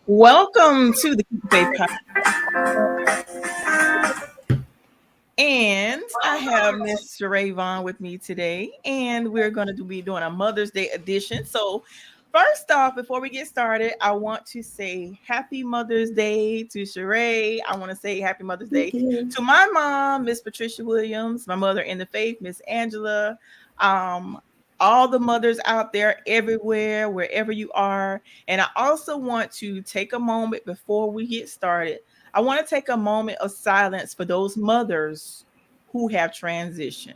Welcome to the Keep the Faith podcast. And I have Miss Charay Vaughn with me today, and we're going to be doing a Mother's Day edition. So, first off, before we get started, I want to say Happy Mother's Day to Charay. I want to say Happy Mother's Day to my mom, Miss Patricia Williams, my mother in the faith, Miss Angela. Um, all the mothers out there, everywhere, wherever you are. And I also want to take a moment before we get started. I want to take a moment of silence for those mothers who have transitioned.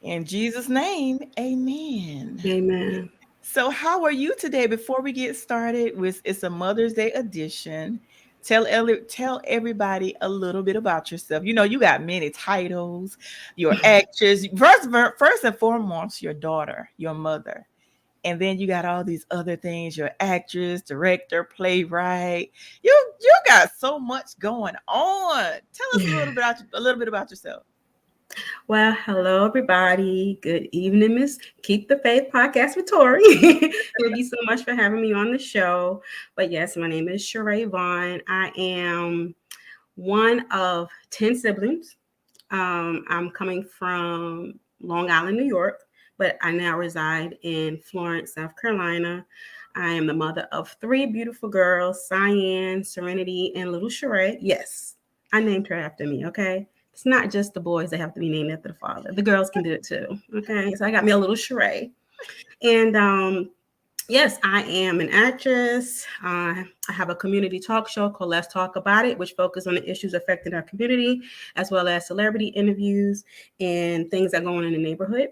In Jesus' name, amen. Amen. So, how are you today? Before we get started with it's a Mother's Day edition, tell everybody a little bit about yourself. You know, you got many titles, your actress. First and foremost, your daughter, your mother. And then you got all these other things, your actress, director, playwright. You got so much going on. Tell us a little bit about yourself. Well, hello everybody. Good evening, Miss Keep the Faith podcast with Tori. Thank you so much for having me on the show. But yes, my name is Charay Vaughn. I am one of 10 siblings. I'm coming from Long Island, New York, but I now reside in Florence, South Carolina. I am the mother of 3 beautiful girls, Cyan, Serenity, and little Charay. Yes, I named her after me, okay? It's not just the boys that have to be named after the father. The girls can do it too. Okay. So I got me a little Charay. And yes, I am an actress. I have a community talk show called Let's Talk About It, which focuses on the issues affecting our community, as well as celebrity interviews and things that go on in the neighborhood.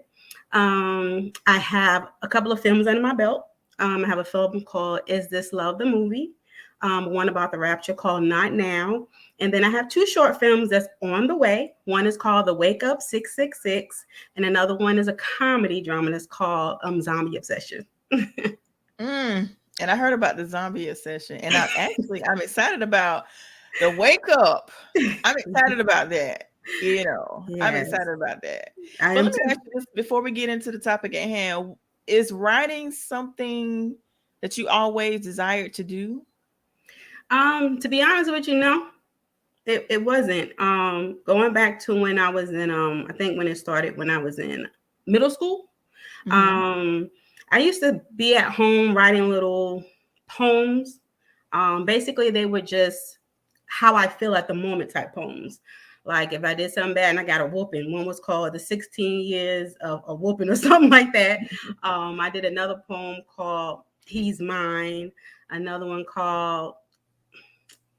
I have a couple of films under my belt. I have a film called Is This Love the Movie? One about the rapture called Not Now. And then I have 2 short films that's on the way. One is called The Wake Up 666, and another one is a comedy drama that's called Zombie Obsession. And I heard about the zombie obsession, and I'm excited about the wake up. I'm excited about that. I'm Yes, excited about that. I But am let me too. ask you this before we get into the topic at hand: is writing something that you always desired to do? To be honest with you, no, it wasn't. Going back to when I was in I think when it started when I was in middle school. Mm-hmm. I used to be at home writing little poems. Basically, they were just how I feel at the moment type poems. Like if I did something bad and I got a whooping, one was called The 16 Years of a Whooping or something like that. I did another poem called He's Mine, another one called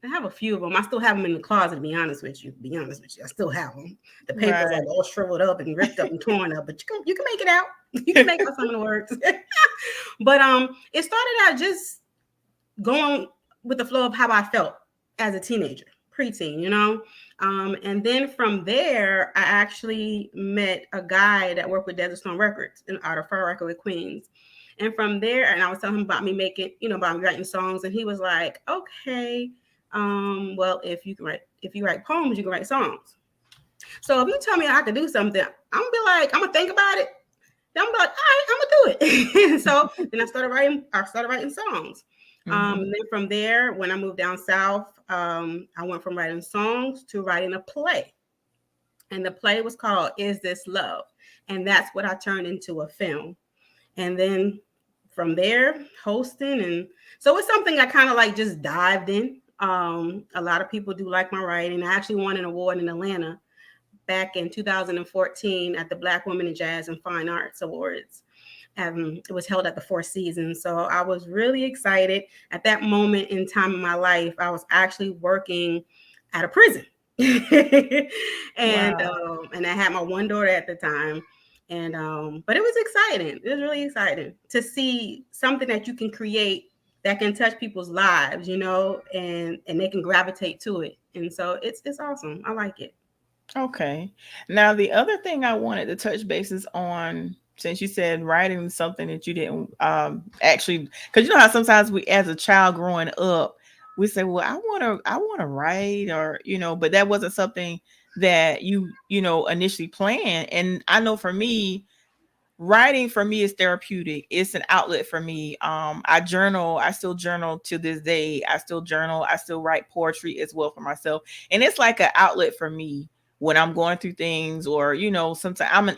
I have a few of them. I still have them in the closet, to be honest with you. I still have them. The paper's Right. like all shriveled up and ripped up and torn up, but you can make it out. You can make out some of the words. But it started out just going with the flow of how I felt as a teenager, preteen, you know. And then from there, I actually met a guy that worked with Desert Storm Records out of Far Rockaway, Queens. And from there, and I was telling him about me making, about me writing songs, and he was like, "Okay, well, if you write poems, you can write songs. So if you tell me I could do something, I'm gonna think about it. Then I'm like, all right, I'm gonna do it." So then I started writing songs. Mm-hmm. And then from there, when I moved down south, I went from writing songs to writing a play. And the play was called Is This Love? And that's what I turned into a film. And then from there, hosting. And so it's something I kind of like just dived in. A lot of people do like my writing. I actually won an award in Atlanta back in 2014 at the Black Women in Jazz and Fine Arts Awards. It was held at the Four Seasons. So I was really excited. At that moment in time in my life, I was actually working at a prison. and Wow. and I had my one daughter at the time. And but it was exciting. It was really exciting to see something that you can create that can touch people's lives, and they can gravitate to it. And so it's awesome. I like it. Okay. Now the other thing I wanted to touch bases on since you said writing something that you didn't actually, because you know how sometimes we, as a child growing up, we say, well, I want to write, or but that wasn't something that you initially planned. And I know for me, writing for me is therapeutic. It's an outlet for me. I journal. I still journal to this day. I still journal. I still write poetry as well for myself, and it's like an outlet for me when I'm going through things, or sometimes I'm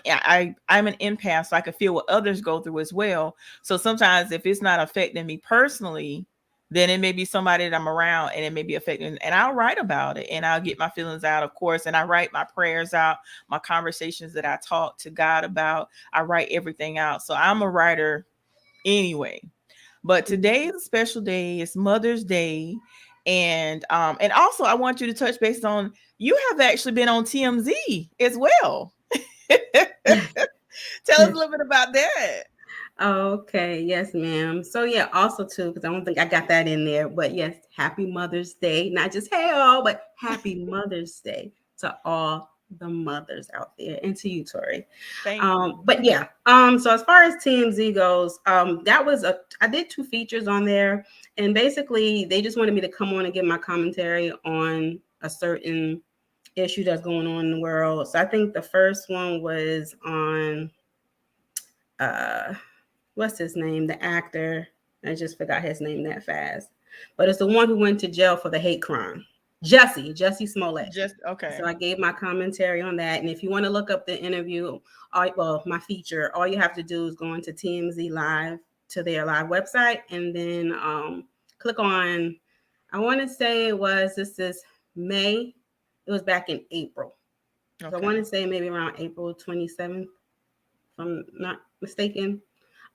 an empath, so I can feel what others go through as well. So sometimes if it's not affecting me personally, then it may be somebody that I'm around and it may be affecting, and I'll write about it and I'll get my feelings out, of course, and I write my prayers out, my conversations that I talk to God about. I write everything out. So I'm a writer anyway. But today is a special day. It's Mother's Day. And also I want you to touch base on, you have actually been on TMZ as well. Tell us a little bit about that. Okay, yes, ma'am. So yeah, also too, because I don't think I got that in there, but yes, happy Mother's Day. Not just hey all, but happy Mother's Day to all the mothers out there, and to you, Tori. Thank you. But yeah, so as far as TMZ goes, that was I did 2 features on there, and basically they just wanted me to come on and give my commentary on a certain issue that's going on in the world. So I think the first one was on uh what's his name? The actor. I just forgot his name that fast. But it's the one who went to jail for the hate crime. Jesse Smollett. Just okay. So I gave my commentary on that. And if you want to look up the interview, my feature, all you have to do is go into TMZ Live, to their live website, and then click on, I want to say this is May. It was back in April. So I want to say maybe around April 27th, if I'm not mistaken.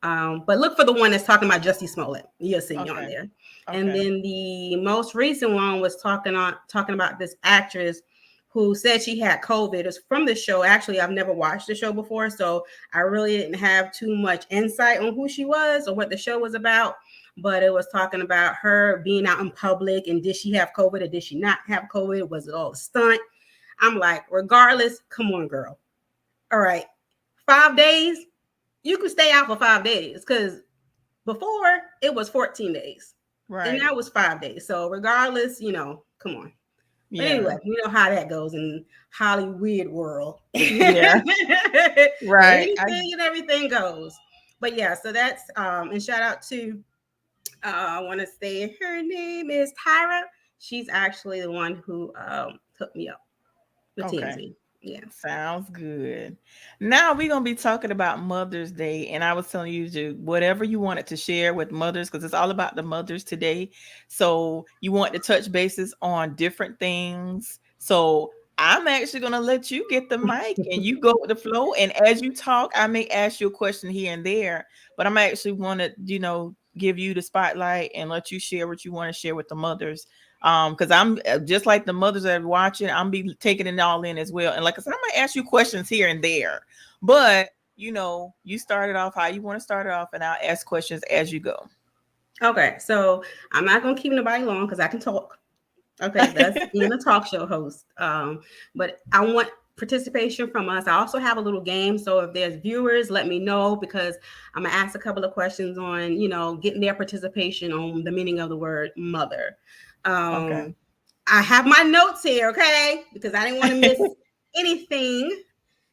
But look for the one that's talking about Jussie Smollett. You'll see me on there. And then the most recent one was talking about this actress who said she had COVID. It's from the show. Actually, I've never watched the show before, so I really didn't have too much insight on who she was or what the show was about. But it was talking about her being out in public, and did she have COVID or did she not have COVID? Was it all a stunt? I'm like, regardless, come on, girl. All right, 5 days. You could stay out for 5 days, because before it was 14 days. Right. And that was 5 days. So regardless, come on. Yeah. But anyway, you know how that goes in Hollywood world. Yeah. Right. Anything and everything goes. But yeah, so that's and shout out to I want to say her name is Tyra. She's actually the one who hooked me up with TMZ. Yeah. Sounds good. Now we're going to be talking about Mother's Day. And I was telling you to whatever you wanted to share with mothers, because it's all about the mothers today. So you want to touch bases on different things. So I'm actually going to let you get the mic and you go with the flow. And as you talk, I may ask you a question here and there, but I'm actually want to, give you the spotlight and let you share what you want to share with the mothers. Because I'm just like the mothers that are watching, I'm be taking it all in as well. And like I said, I might ask you questions here and there, but you started off how you want to start it off, and I'll ask questions as you go. Okay, so I'm not gonna keep nobody long because I can talk. Okay, that's being a talk show host. But I want participation from us. I also have a little game, so if there's viewers, let me know, because I'm gonna ask a couple of questions on getting their participation on the meaning of the word mother. I have my notes here, okay, because I didn't want to miss anything.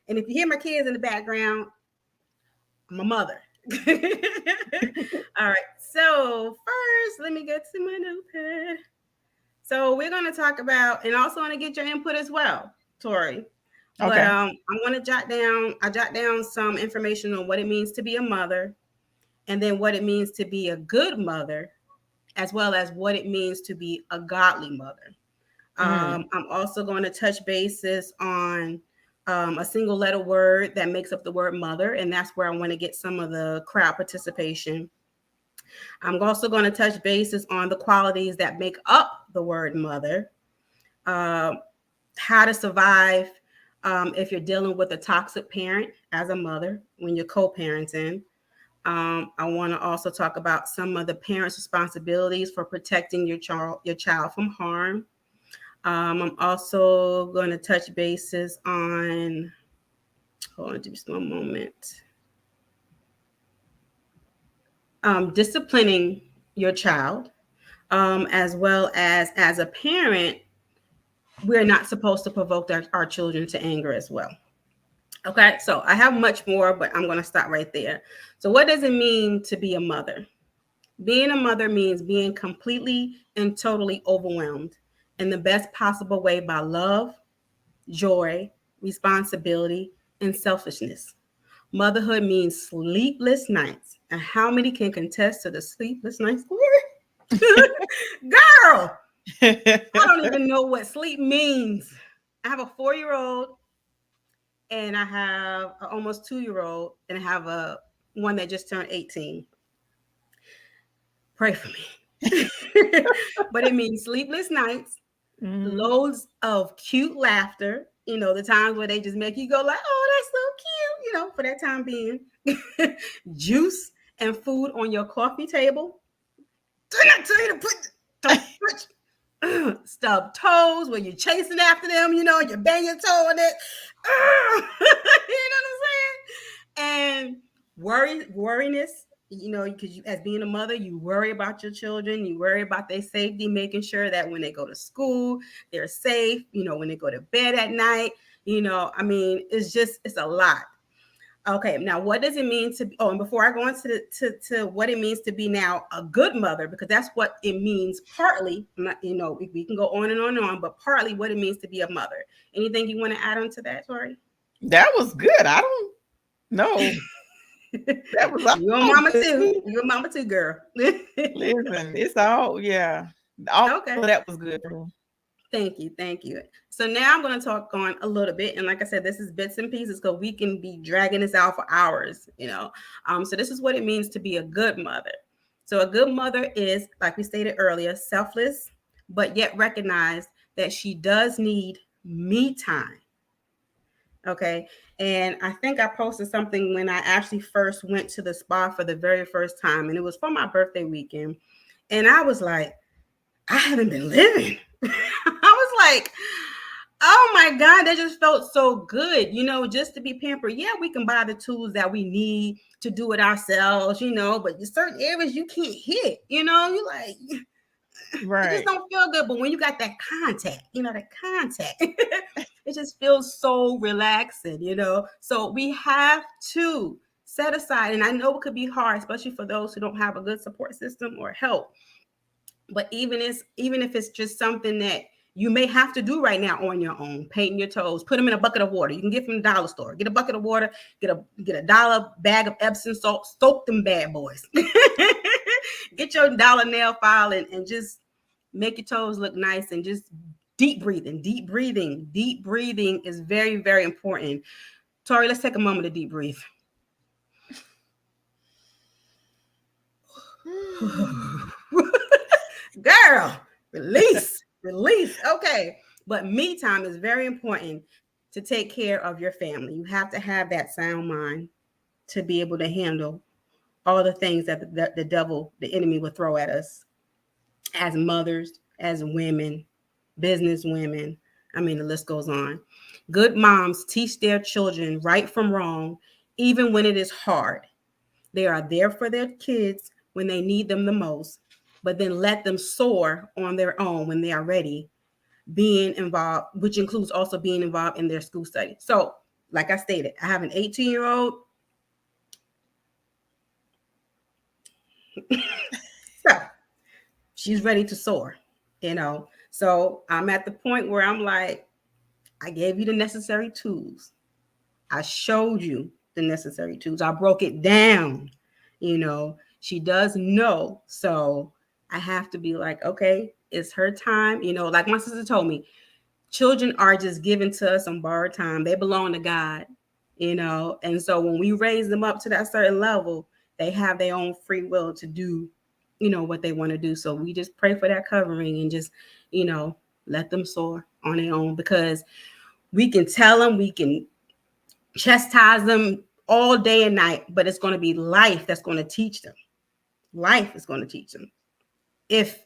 And if you hear my kids in the background, I'm a mother. All right, so first let me get to my notepad. So we're going to talk about, and also want to get your input as well, Tori. But I want to jot down some information on what it means to be a mother, and then what it means to be a good mother, as well as what it means to be a godly mother. I'm also going to touch bases on a single letter word that makes up the word mother, and that's where I want to get some of the crowd participation. I'm also going to touch bases on the qualities that make up the word mother, how to survive if you're dealing with a toxic parent as a mother when you're co-parenting. I want to also talk about some of the parents' responsibilities for protecting your child from harm. I'm also going to touch bases on, hold on just one moment. disciplining your child, as well as a parent, we're not supposed to provoke our children to anger as well. Okay, so I have much more, but I'm going to stop right there. So, what does it mean to be a mother? Being a mother means being completely and totally overwhelmed in the best possible way by love, joy, responsibility, and selfishness. Motherhood means sleepless nights. And how many can contest to the sleepless nights? Girl, I don't even know what sleep means. I have a 4-year old and I have an almost 2-year old, and I have a one that just turned 18. Pray for me. But it means sleepless nights, Mhm. loads of cute laughter, the times where they just make you go like, oh, that's so cute, for that time being. Juice and food on your coffee table. Didn't I tell you to don't put stub toes when you're chasing after them, you bang your toe on it. You know what I'm saying? And worriness, because you, as being a mother, you worry about your children, you worry about their safety, making sure that when they go to school, they're safe, when they go to bed at night, it's a lot. Okay, now what does it mean to be? Oh, and before I go into to what it means to be now a good mother, because that's what it means. Partly, we can go on and on, but partly what it means to be a mother. Anything you want to add on to that, Tori? That was good. I don't know. That was You a all mama good. too. You a mama too, girl. Listen, it's all, yeah. All of Okay. that was good for me. Thank you. Thank you. So now I'm going to talk on a little bit. And like I said, this is bits and pieces because we can be dragging this out for hours. So this is what it means to be a good mother. So a good mother is, like we stated earlier, selfless, but yet recognize that she does need me time. Okay. And I think I posted something when I actually first went to the spa for the very first time. And it was for my birthday weekend. And I was like, I haven't been living. I was like, oh my God, that just felt so good, just to be pampered. Yeah, we can buy the tools that we need to do it ourselves, but certain areas you can't hit, you like, it just Right. don't feel good. But when you got that contact, that contact, it just feels so relaxing. So we have to set aside, and I know it could be hard, especially for those who don't have a good support system or help. But even if it's just something that you may have to do right now on your own, painting your toes, put them in a bucket of water. You can get from the dollar store. Get a bucket of water, get a dollar bag of Epsom salt, soak them bad boys. Get your dollar nail file and just make your toes look nice and just deep breathing. Deep breathing. Deep breathing is very, very important. Tori, let's take a moment to deep breathe. Girl, release. Okay. But me time is very important to take care of your family. You have to have that sound mind to be able to handle all the things that the devil, the enemy, will throw at us as mothers, as women, business women. The list goes on. Good moms teach their children right from wrong, even when it is hard. They are there for their kids when they need them the most, but then let them soar on their own when they are ready, being involved, which includes also being involved in their school study. So, like I stated, I have an 18-year-old. So she's ready to soar. So I'm at the point where I'm like, I gave you the necessary tools. I showed you the necessary tools. I broke it down. She does know. So I have to be like, okay, it's her time. Like my sister told me, children are just given to us on borrowed time. They belong to God. And so when we raise them up to that certain level, they have their own free will to do what they want to do. So we just pray for that covering and just let them soar on their own, because we can tell them, we can chastise them all day and night, but it's going to be life that's going to teach them. Life is going to teach them if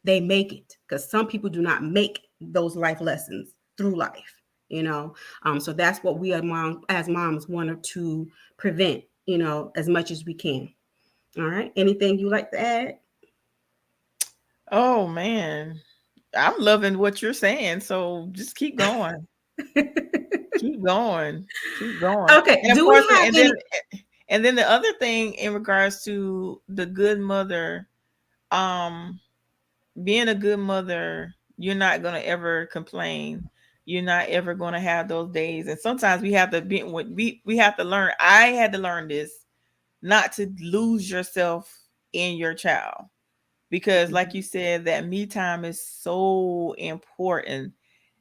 they make it, because some people do not make those life lessons through life. So that's what we as moms want to prevent, as much as we can. All right. Anything you like to add? Oh man, I'm loving what you're saying. So just keep going, keep going, keep going. Okay. And of Do we course, have any? and then the other thing in regards to the good mother, um, being a good mother, you're not gonna ever complain. You're not ever gonna have those days. And sometimes we have to be we have to learn. I had to learn this not to lose yourself in your child because like you said that me time is so important,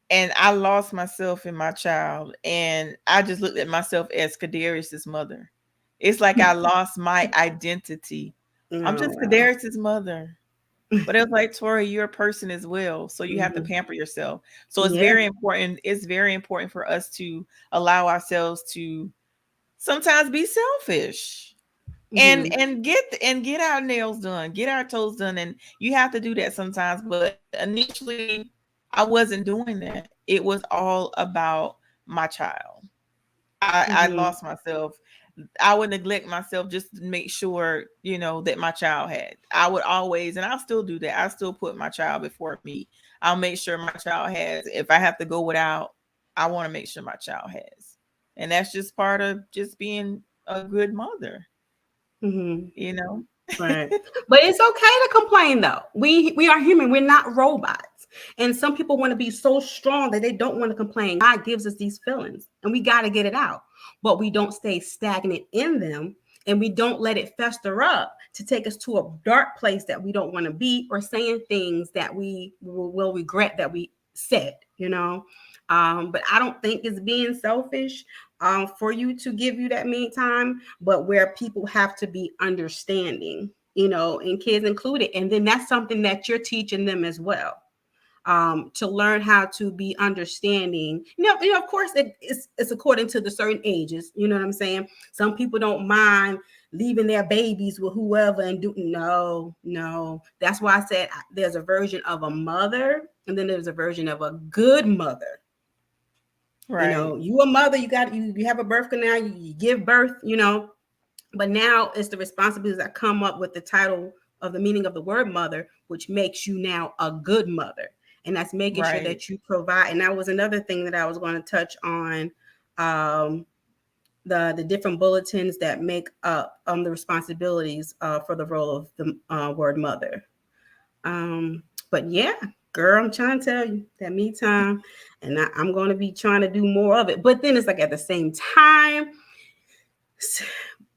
and I lost myself in my child, and I just looked at myself as Kadarius's mother. It's like I lost my identity. I'm Oh just wow. Kadarius's mother. But it was like, Tori, you're a person as well, so you have to Hmm. pamper yourself. So it's Yeah. very important. It's very important for us to allow ourselves to sometimes be selfish Hmm. and get our nails done, get our toes done, and you have to do that sometimes. But initially, I wasn't doing that. It was all about my child. I Hmm. lost myself. I would neglect myself just to make sure, you know, that my child had. I would always, and I'll still do that. I still put my child before me. I'll make sure my child has. If I have to go without, I want to make sure my child has. And that's just part of just being a good mother, Hmm. you know? Right. But it's okay to complain though. We are human. We're not robots. And some people want to be so strong that they don't want to complain. God gives us these feelings and we got to get it out. But we don't stay stagnant in them and we don't let it fester up to take us to a dark place that we don't want to be or saying things that we will regret that we said, you know. But I don't think it's being selfish for you to give you that me time, but where people have to be understanding, you know, and kids included. And then that's something that you're teaching them as well. To learn how to be understanding. Of course, it's according to the certain ages. You know what I'm saying? Some people don't mind leaving their babies with whoever and do no. That's why I said there's a version of a mother, and then there's a version of a good mother. You Right. know, you a mother, you have a birth canal, you give birth, you know, but now it's the responsibilities that come up with the title of the meaning of the word mother, which makes you now a good mother. And that's making sure Right. that you provide. And that was another thing that I was going to touch on, um, the different bulletins that make up the responsibilities for the role of the word mother. But yeah, girl, I'm trying to tell you that me time, and I'm going to be trying to do more of it. But then it's like at the same time,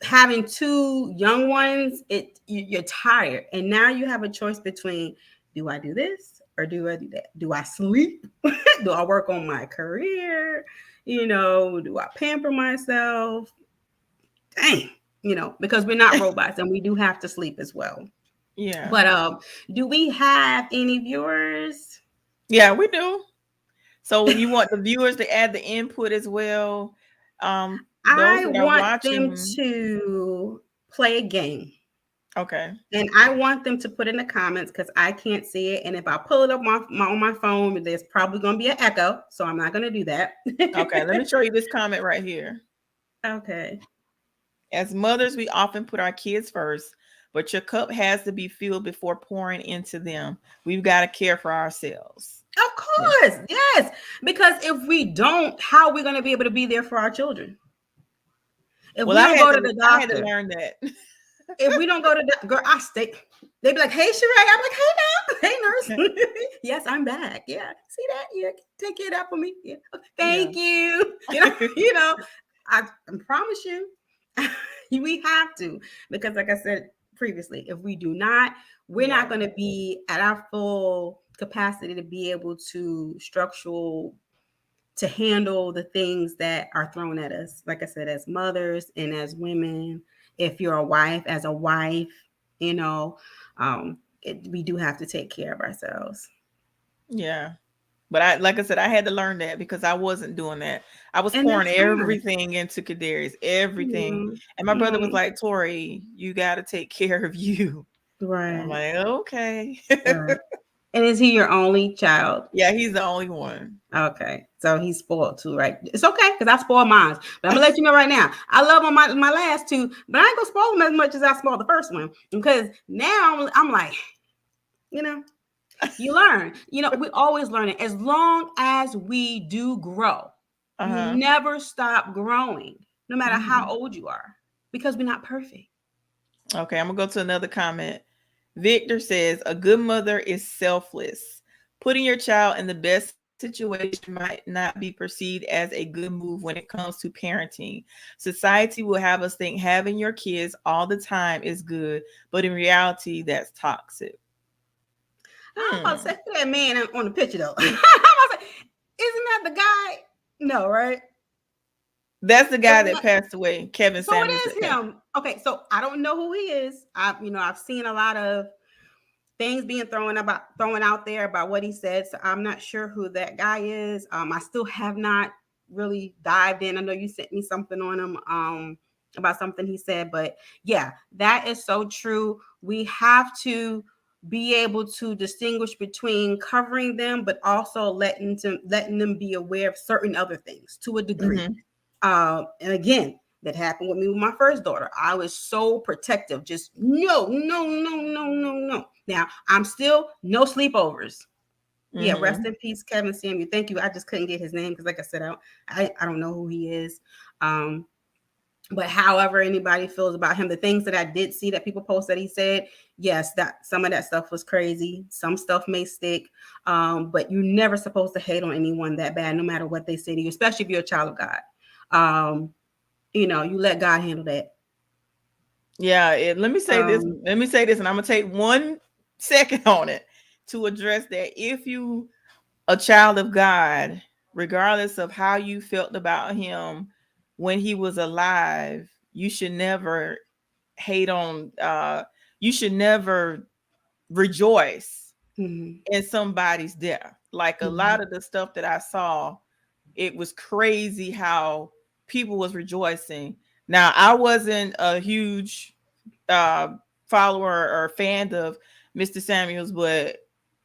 having two young ones, you're tired, and now you have a choice between: do I do this or do I do that? Do I sleep? Do I work on my career? You know, do I pamper myself? Dang, you know, because we're not robots and we do have to sleep as well. Yeah. But do we have any viewers? Yeah, we do. So you want the viewers to add the input as well. Those I that are want them watching, to play a game. okay. And I want them to put in the comments because I can't see it. And if I pull it up on my phone, there's probably going to be an echo. So I'm not going to do that. Okay, let me show you this comment right here. Okay. As mothers, we often put our kids first, but your cup has to be filled before pouring into them. We've got to care for ourselves. Of Yeah. course. Yes. Because if we don't, how are we going to be able to be there for our children? If Well, we don't go to the I had to doctor, learn that. if we don't go to the girl, I stay. They be like, "Hey, Sheree." I'm like, "Hey, now, hey, nurse." Yes, I'm back. Yeah, see that? Yeah, take care of that for me. Yeah, okay. Yeah. Thank you. I promise you, we have to because, like I said previously, if we do not, we're not Yeah. going to be at our full capacity to be able to structural to handle the things that are thrown at us. Like I said, as mothers and as women, if you're a wife, as a wife, you know, we do have to take care of ourselves. Yeah. But like I said, I had to learn that because I wasn't doing that. I was And pouring that's fine. everything into Kadarius, everything. Mhm. And my brother was Mhm. like, Tori, you got to take care of you. And I'm Right. like, okay. Right. And is he your only child? Yeah, he's the only one. Okay, so he's spoiled too, right? It's okay because I spoiled mine, but I'm gonna let you know right now. I love on my last two, but I ain't gonna spoil them as much as I spoiled the first one because now I'm like, you know, you learn. You know, we always learning. As long as we do grow, you Uh-huh. never stop growing, no matter how Mhm. old you are, because we're not perfect. Okay, I'm gonna go to another comment. Victor says a good mother is selfless. Putting your child in the best situation might not be perceived as a good move when it comes to parenting. Society will have us think having your kids all the time is good, but in reality, that's toxic. I'm about to Hmm. say that man on the picture though. I'm about to say, isn't that the guy? No, right? That's the That's guy that not, passed away, Kevin so it Samuels. That is passed. him. Okay, so I don't know who he is. I've seen a lot of things being thrown out there about what he said. So I'm not sure who that guy is. I still have not really dived in. I know you sent me something on him about something he said, but yeah, that is so true. We have to be able to distinguish between covering them, but also letting them be aware of certain other things to a degree. Mhm. And again, that happened with me with my first daughter. I was so protective, just no, no, no, no, no, no. Now I'm still no sleepovers. Yeah, rest Mhm. in peace, Kevin Samuel. Thank you. I just couldn't get his name because, like I said, I don't know who he is. Um, but however anybody feels about him, the things that I did see that people post that he said, yes, that some of that stuff was crazy. Some stuff may stick, but you're never supposed to hate on anyone that bad, no matter what they say to you, especially if you're a child of God. Um, you let God handle that. Yeah, let me say this. Um, Let me say this, and I'm gonna take 1 second on it to address that. If you a child of God, regardless of how you felt about him when he was alive, you should never hate on. You should never rejoice mhm, in somebody's death. Like a lot mhm, of the stuff that I saw, it was crazy how people was rejoicing. Now, I wasn't a huge uh, follower or fan of Mr. Samuels, but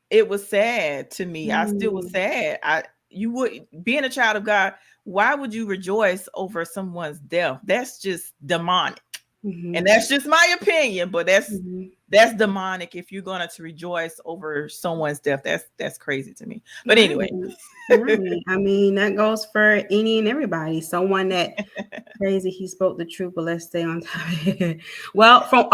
it was sad to me. I still was mhm, sad. You would being a child of God, why would you rejoice over someone's death? That's just demonic. And mhm, that's just my opinion, but mhm. that's demonic if you're going to rejoice over someone's death. That's crazy to me. But Right. anyway. Right. I mean, that goes for any and everybody. Someone that crazy, he spoke the truth, but let's stay on topic. Well, from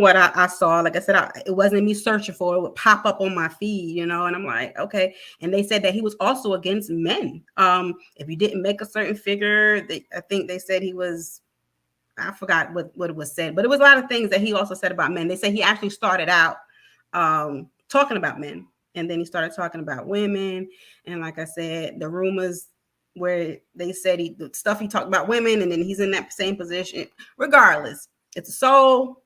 what I saw, like I said, it wasn't me searching for it, would pop up on my feed, and I'm like, okay. And they said that he was also against men. If you didn't make a certain figure, I think they said he was. I forgot what it was said, but it was a lot of things that he also said about men. They said he actually started out talking about men, and then he started talking about women. And like I said, the rumors where they said the stuff he talked about women, and then he's in that same position. Regardless, it's a soul.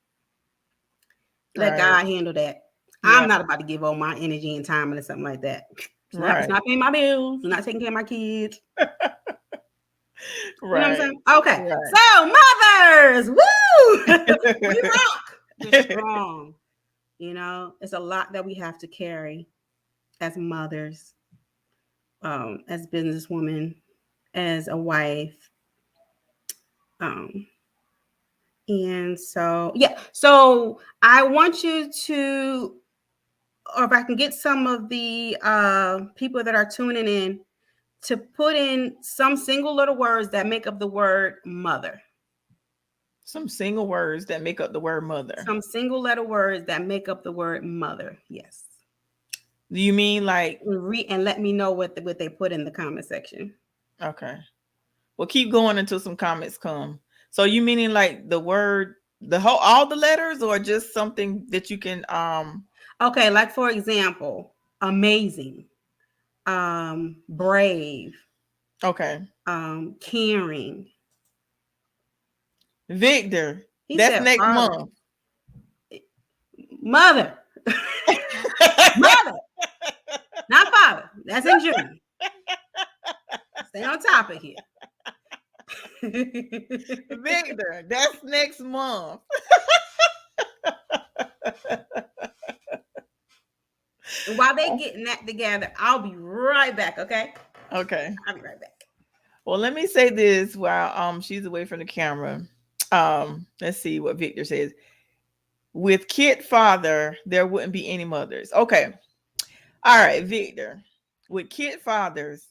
Let Right. God handle that. I'm Yeah. not about to give all my energy and time into something like that. It's not. It's Right. not paying my bills. It's not taking care of my kids. You know what I'm Right. saying? Okay. Right. So mothers, woo! We rock. We're strong. It's a lot that we have to carry as mothers, as businesswomen, as a wife. Um, and so yeah. So I want you to, or if I can get some of the people that are tuning in to put in some single little words that make up the word mother. Some single words that make up the word mother. Some single letter words that make up the word mother. Yes. Do you mean like And let me know what they put in the comment section. okay. Well, keep going until some comments come. So you meaning like the word the whole all the letters or just something that you can Okay, like for example, amazing, brave, okay. caring. Victor, He that's said next father, month. mother, mother, not father. That's in June. Stay on topic here. Victor, that's next month. While they getting that together, I'll be right back. Okay, Okay. I'll be right back. Well, let me say this while she's away from the camera. Let's see what Victor says. With kid father, there wouldn't be any mothers. Okay. All right, Victor. With kid fathers,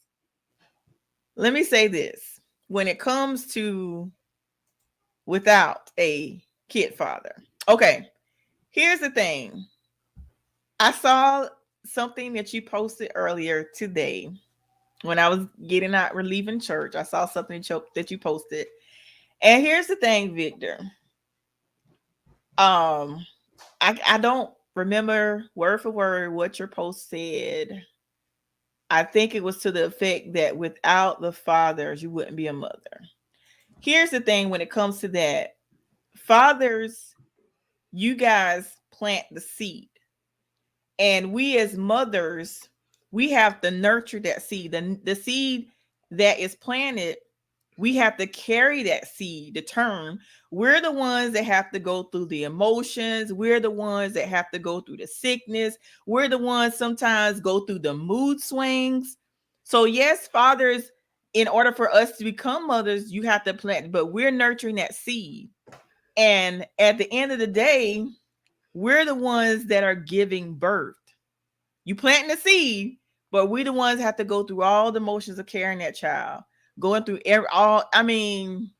let me say this. When it comes to without a kid father. Okay. Here's the thing. I saw something that you posted earlier today when I was getting out relieving church. I saw something that you posted. And here's the thing, Victor. I don't remember word for word what your post said. I think it was to the effect that without the fathers, you wouldn't be a mother. Here's the thing when it comes to that. Fathers, you guys plant the seed. And we as mothers, we have to nurture that seed. The seed that is planted, we have to carry that seed to term. We're the ones that have to go through the emotions. We're the ones that have to go through the sickness. We're the ones sometimes go through the mood swings. So yes, fathers, in order for us to become mothers, you have to plant, but we're nurturing that seed. And at the end of the day, we're the ones that are giving birth. You planting the seed, but we the ones have to go through all the motions of carrying that child, going through I mean,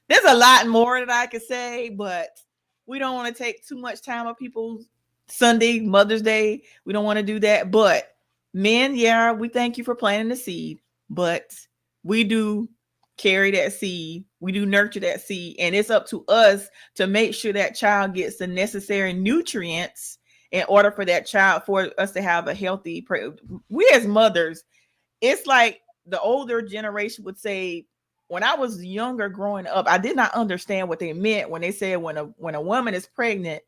there's a lot more that I could say, but we don't want to take too much time of people's Sunday, Mother's Day. We don't want to do that. But men, yeah, we thank you for planting the seed, but we do carry that seed. We do nurture that seed, and it's up to us to make sure that child gets the necessary nutrients in order for that child, for us to have a healthy. We as mothers, it's like the older generation would say, when I was younger growing up, I did not understand what they meant when they said when a woman is pregnant,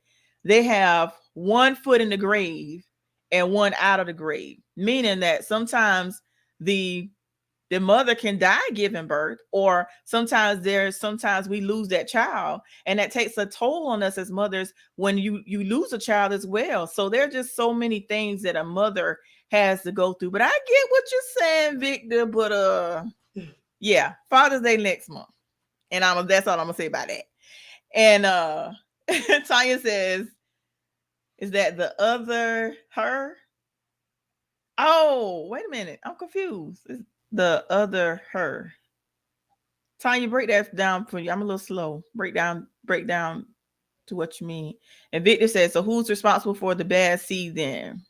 they have one foot in the grave and one out of the grave, meaning that sometimes the mother can die giving birth, or sometimes we lose that child, and that takes a toll on us as mothers when you lose a child as well. So there's just so many things that a mother has to go through. But I get what you're saying, Victor. But yeah, Father's Day next month, and that's all I'm gonna say about that. And Tanya says, "Is that the other her?" Oh, wait a minute, I'm confused. It's the other her. Tanya, break that down for you. I'm a little slow. Break down to what you mean. And Victor says, "So who's responsible for the bad seed then?"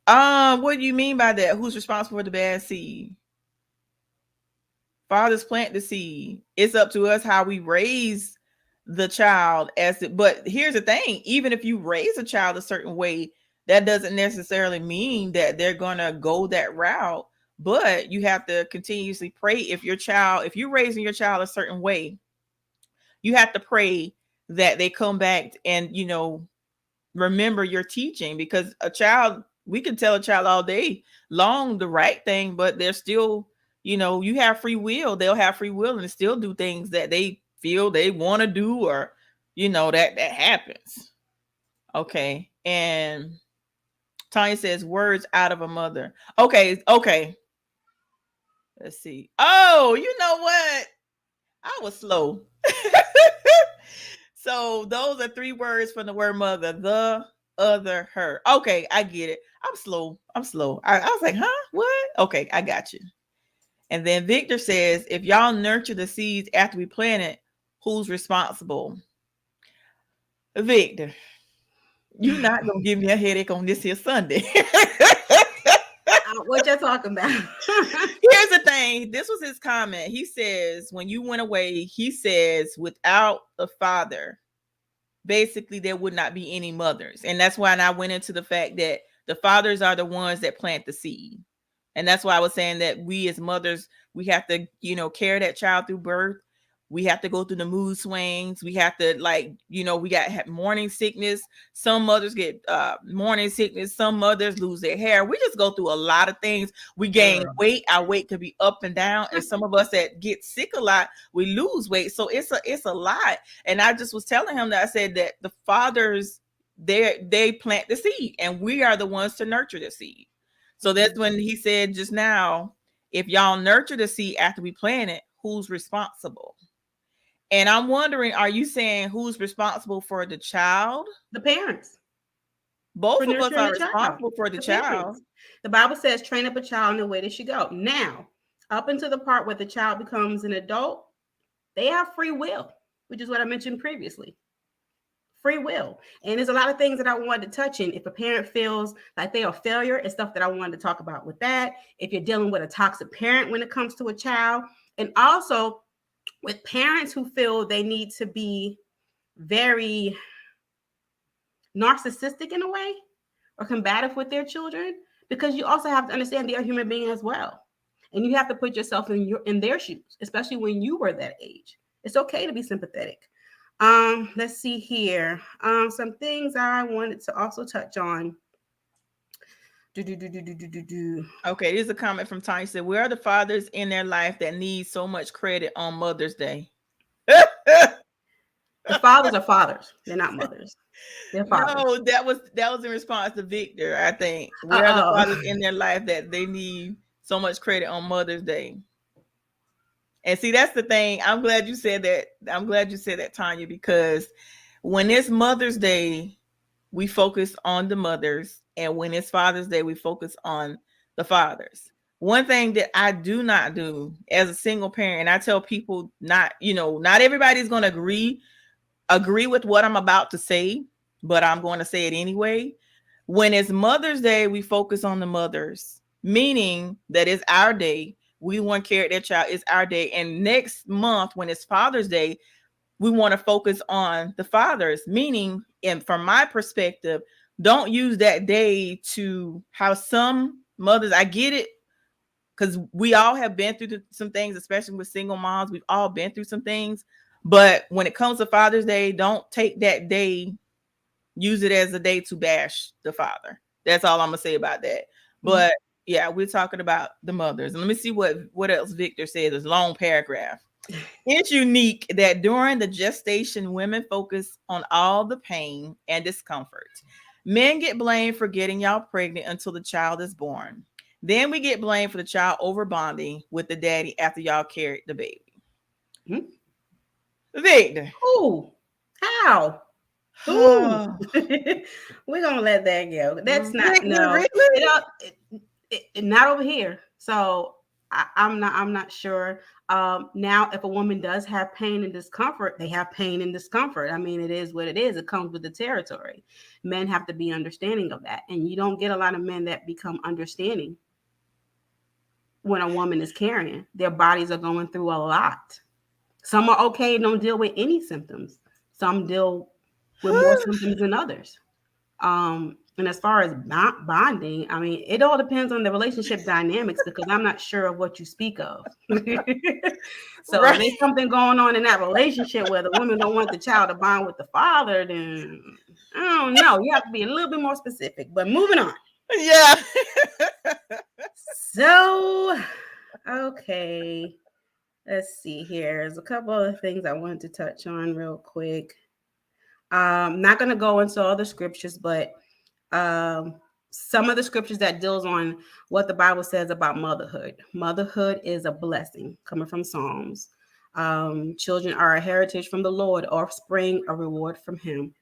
What do you mean by that? Who's responsible for the bad seed? Fathers plant the seed. It's up to us how we raise the child but here's the thing, even if you raise a child a certain way, that doesn't necessarily mean that they're gonna go that route. But you have to continuously pray. If you're raising your child a certain way, you have to pray that they come back and remember your teaching, because we can tell a child all day long the right thing, but they're still, you have free will. They'll have free will and still do things that they feel they want to do, or that happens. Okay. And Tanya says, words out of a mother. Okay. Let's see. Oh, you know what? I was slow. So those are 3 words from the word mother: the, other, her. Okay, I get it. I'm slow. I was like, huh? What? Okay, I got you. And then Victor says, if y'all nurture the seeds after we plant it, who's responsible? Victor, you're not gonna give me a headache on this here Sunday. What y'all talking about? Here's the thing. This was his comment. He says, when you went away, he says, without a father, basically there would not be any mothers. And that's why I went into the fact that the fathers are the ones that plant the seed. And that's why I was saying that we as mothers, we have to, carry that child through birth. We have to go through the mood swings. We have to, we got morning sickness. Some mothers get morning sickness. Some mothers lose their hair. We just go through a lot of things. We gain weight. Our weight could be up and down. And some of us that get sick a lot, we lose weight. So it's a lot. And I just was telling him that I said that the fathers, they plant the seed, and we are the ones to nurture the seed. So that's when he said just now, if y'all nurture the seed after we plant it, who's responsible? And I'm wondering, are you saying who's responsible for the child? The parents. For Both of us nurturing are the child. responsible for the The child. parents. The Bible says, train up a child in the way they should go. Now, up until the part where the child becomes an adult, they have free will, which is what I mentioned previously. Free will. And there's a lot of things that I wanted to touch in. If a parent feels like they are a failure and stuff that I wanted to talk about with that. If you're dealing with a toxic parent when it comes to a child, and also with parents who feel they need to be very narcissistic in a way or combative with their children, because you also have to understand they're a human being as well. And you have to put yourself in their shoes, especially when you were that age. It's okay to be sympathetic. Let's see here. Some things I wanted to also touch on. Okay, here's a comment from Tanya. Said, "Where are the fathers in their life that need so much credit on Mother's Day?" The fathers are fathers. They're not mothers. They're fathers. No, that was in response to Victor. I think, where are the Uh fathers oh. in their life that they need so much credit on Mother's Day? And see, that's the thing. I'm glad you said that. I'm glad you said that, Tanya, because when it's Mother's Day, we focus on the mothers, and when it's Father's Day, we focus on the fathers. One thing that I do not do as a single parent, and I tell people, not, not everybody's going to agree with what I'm about to say, but I'm going to say it anyway. When it's Mother's Day, we focus on the mothers, meaning that it's our day. We want to carry their child. It's our day. And next month, when it's Father's Day, we want to focus on the fathers, meaning, and from my perspective, don't use that day to how some mothers, I get it, because we all have been through some things, especially with single moms. We've all been through some things. But when it comes to Father's Day, don't take that day, use it as a day to bash the father. That's all I'm going to say about that. But yeah, we're talking about the mothers. And let me see what else Victor says. It's a long paragraph. It's unique that during the gestation, women focus on all the pain and discomfort. Men get blamed for getting y'all pregnant until the child is born. Then we get blamed for the child over bonding with the daddy after y'all carried the baby. Hmm? Victor. Who? How? Who? We're gonna let that go. That's not Victor, no. really? Not over here. So I'm not sure. Now, if a woman does have pain and discomfort, they have pain and discomfort. I mean, it is what it is. It comes with the territory. Men have to be understanding of that, and you don't get a lot of men that become understanding when a woman is carrying. Their bodies are going through a lot. Some are okay and don't deal with any symptoms. Some deal with more symptoms than others. And as far as bonding, I mean, it all depends on the relationship dynamics, because I'm not sure of what you speak of. So if Right. there's something going on in that relationship where the woman don't want the child to bond with the father, then I don't know. You have to be a little bit more specific. But moving on. Yeah. So, okay. Let's see here. There's a couple of things I wanted to touch on real quick. Not going to go into all the scriptures, but some of the scriptures that deals on what the Bible says about motherhood. Motherhood is a blessing, coming from Psalms. Children are a heritage from the Lord, offspring a reward from him,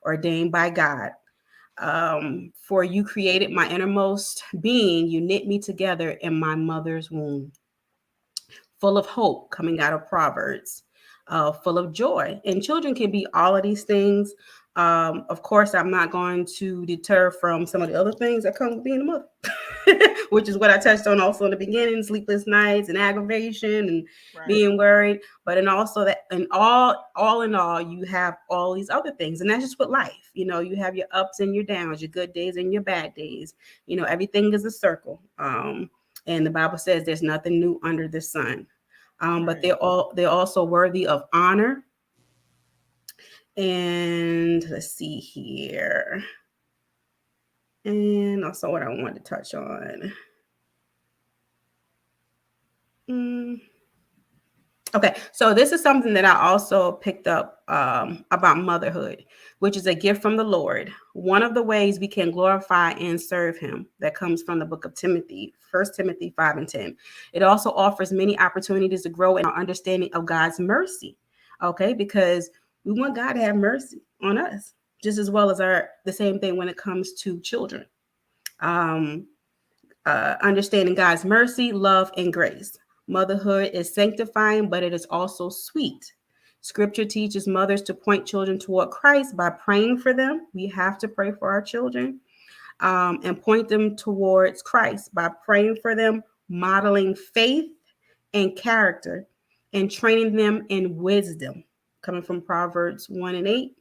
ordained by God. For you created my innermost being, you knit me together in my mother's womb. Full of hope, coming out of Proverbs, full of joy. And children can be all of these things. Of course, I'm not going to deter from some of the other things that come with being a mother, which is what I touched on also in the beginning: sleepless nights and aggravation and Right. being worried. But and also that, and all in all, you have all these other things, and that's just with life. You know, you have your ups and your downs, your good days and your bad days. You know, everything is a circle. And the Bible says there's nothing new under the sun. But Right. they're also worthy of honor. And let's see here. And also what I wanted to touch on. Okay, so this is something that I also picked up about motherhood, which is a gift from the Lord. One of the ways we can glorify and serve Him that comes from the book of Timothy, 1 Timothy 5:10. It also offers many opportunities to grow in our understanding of God's mercy. Okay, because we want God to have mercy on us, just as well as the same thing when it comes to children. Um, Understanding God's mercy, love, and grace. Motherhood is sanctifying, but it is also sweet. Scripture teaches mothers to point children toward Christ by praying for them. We have to pray for our children, and point them towards Christ by praying for them, modeling faith and character, and training them in wisdom, coming from Proverbs 1:8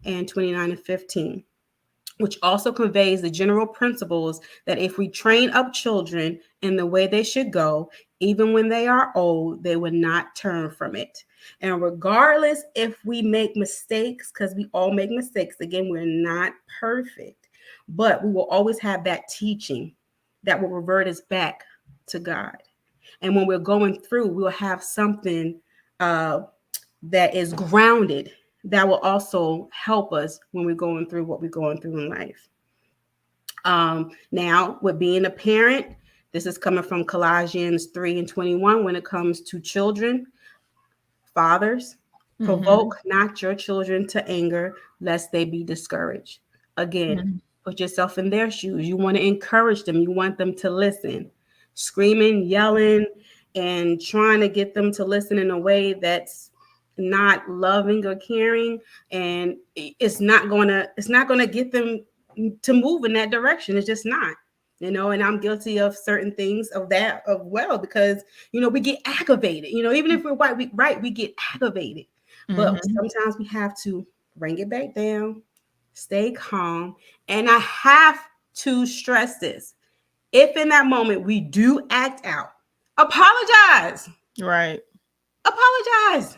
and 29:15, which also conveys the general principles that if we train up children in the way they should go, even when they are old, they will not turn from it. And regardless if we make mistakes, because we all make mistakes, again, we're not perfect, but we will always have that teaching that will revert us back to God. And when we're going through, we'll have something uh, that is grounded that will also help us when we're going through what we're going through in life. Now, with being a parent, this is coming from Colossians 3:21. When it comes to children, fathers, Mm-hmm. provoke not your children to anger, lest they be discouraged. Again, Mm-hmm. put yourself in their shoes. You want to encourage them, you want them to listen. Screaming, yelling, and trying to get them to listen in a way that's not loving or caring, and it's not gonna get them to move in that direction. It's just not. And I'm guilty of certain things of that of well, because we get aggravated. Even if we're right, we get aggravated. But Mm-hmm. sometimes we have to bring it back down, stay calm. And I have to stress this. If in that moment we do act out, apologize. Right. Apologize.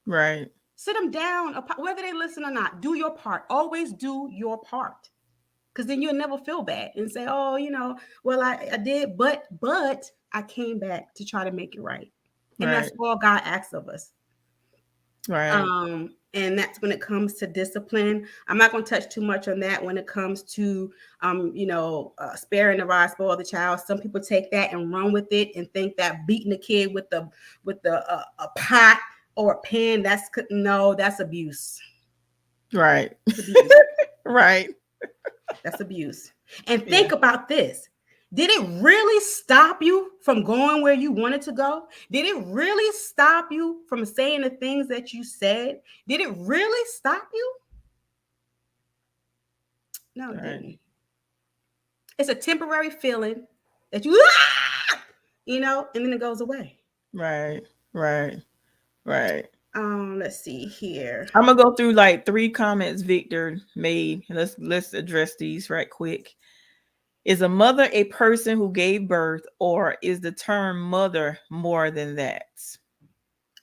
Right. Sit them down, whether they listen or not. Do your part. Always do your part. Because then you'll never feel bad and say, oh, well, I did, but I came back to try to make it right. And that's Right. all God asks of us. Right. And that's when it comes to discipline. I'm not going to touch too much on that when it comes to sparing the rod, spoil the child. Some people take that and run with it and think that beating the kid with the a pot or a pen, that's abuse. Right. That's abuse. Right. That's abuse. And Yeah. think about this. Did it really stop you from going where you wanted to go? Did it really stop you from saying the things that you said? Did it really stop you? No, it Right. didn't. It's a temporary feeling that and then it goes away. Right. Right. Right. Let's see here. I'm gonna go through like three comments Victor made. Let's address these right quick. Is a mother a person who gave birth, or is the term mother more than that?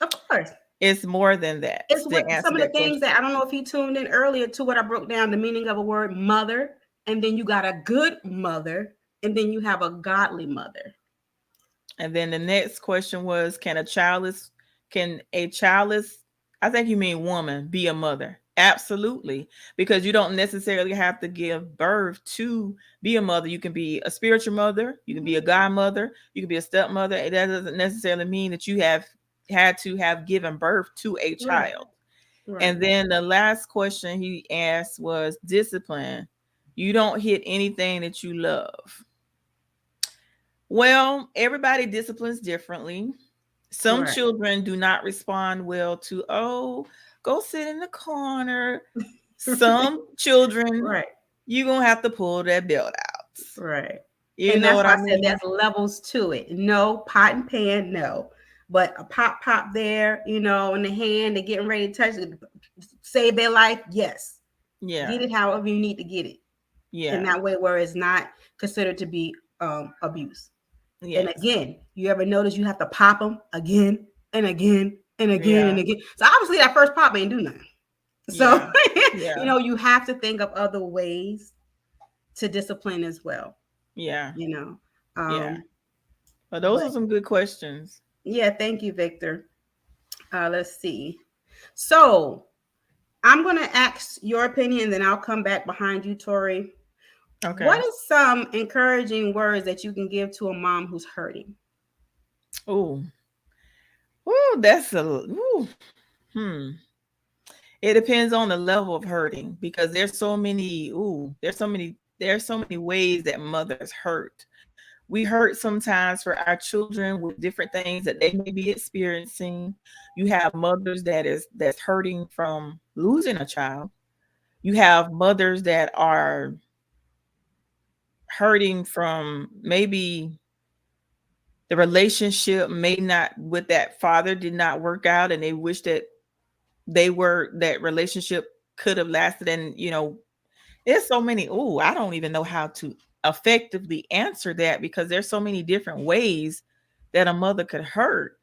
Of course. It's more than that It's to what answer some of the that things that question. I don't know if you tuned in earlier to what I broke down the meaning of a word mother, and then you got a good mother, and then you have a godly mother. And then the next question was, can a childless, I think you mean woman, be a mother? Absolutely. Because you don't necessarily have to give birth to be a mother. You can be a spiritual mother, you can be a godmother, you can be a stepmother. And that doesn't necessarily mean that you have had to have given birth to a Right, child. right, And then the last question he asked was discipline. You don't hit anything that you love. Well, everybody disciplines differently. Some right, children do not respond well to, oh, go sit in the corner. Some children, right, you're going to have to pull that belt out. right. You And know that's what why I I said mean? there's levels to it. No pot and pan, no. But a pop there, in the hand, they're getting ready to touch it, save their life. Yes. Yeah. Get it however you need to get it. In Yeah. that way where it's not considered to be abuse. And Yes. again, you ever notice you have to pop them again and again and again Yeah. and again. So obviously that first pop ain't do nothing. So Yeah. Yeah. you have to think of other ways to discipline as well. Yeah. You know. Yeah. Um, But those but are some good questions. yeah, thank you, Victor. Let's see. So I'm going to ask your opinion, then I'll come back behind you, Tori. What Okay. is some encouraging words that you can give to a mom who's hurting? Oh, that's a hmm. It depends on the level of hurting because there's so many ways that mothers hurt. We hurt sometimes for our children with different things that they may be experiencing. You have mothers that's hurting from losing a child. You have mothers that are hurting from maybe the relationship may not with that father did not work out and they wish that that relationship could have lasted. And there's so many. Oh, I don't even know how to effectively answer that because there's so many different ways that a mother could hurt.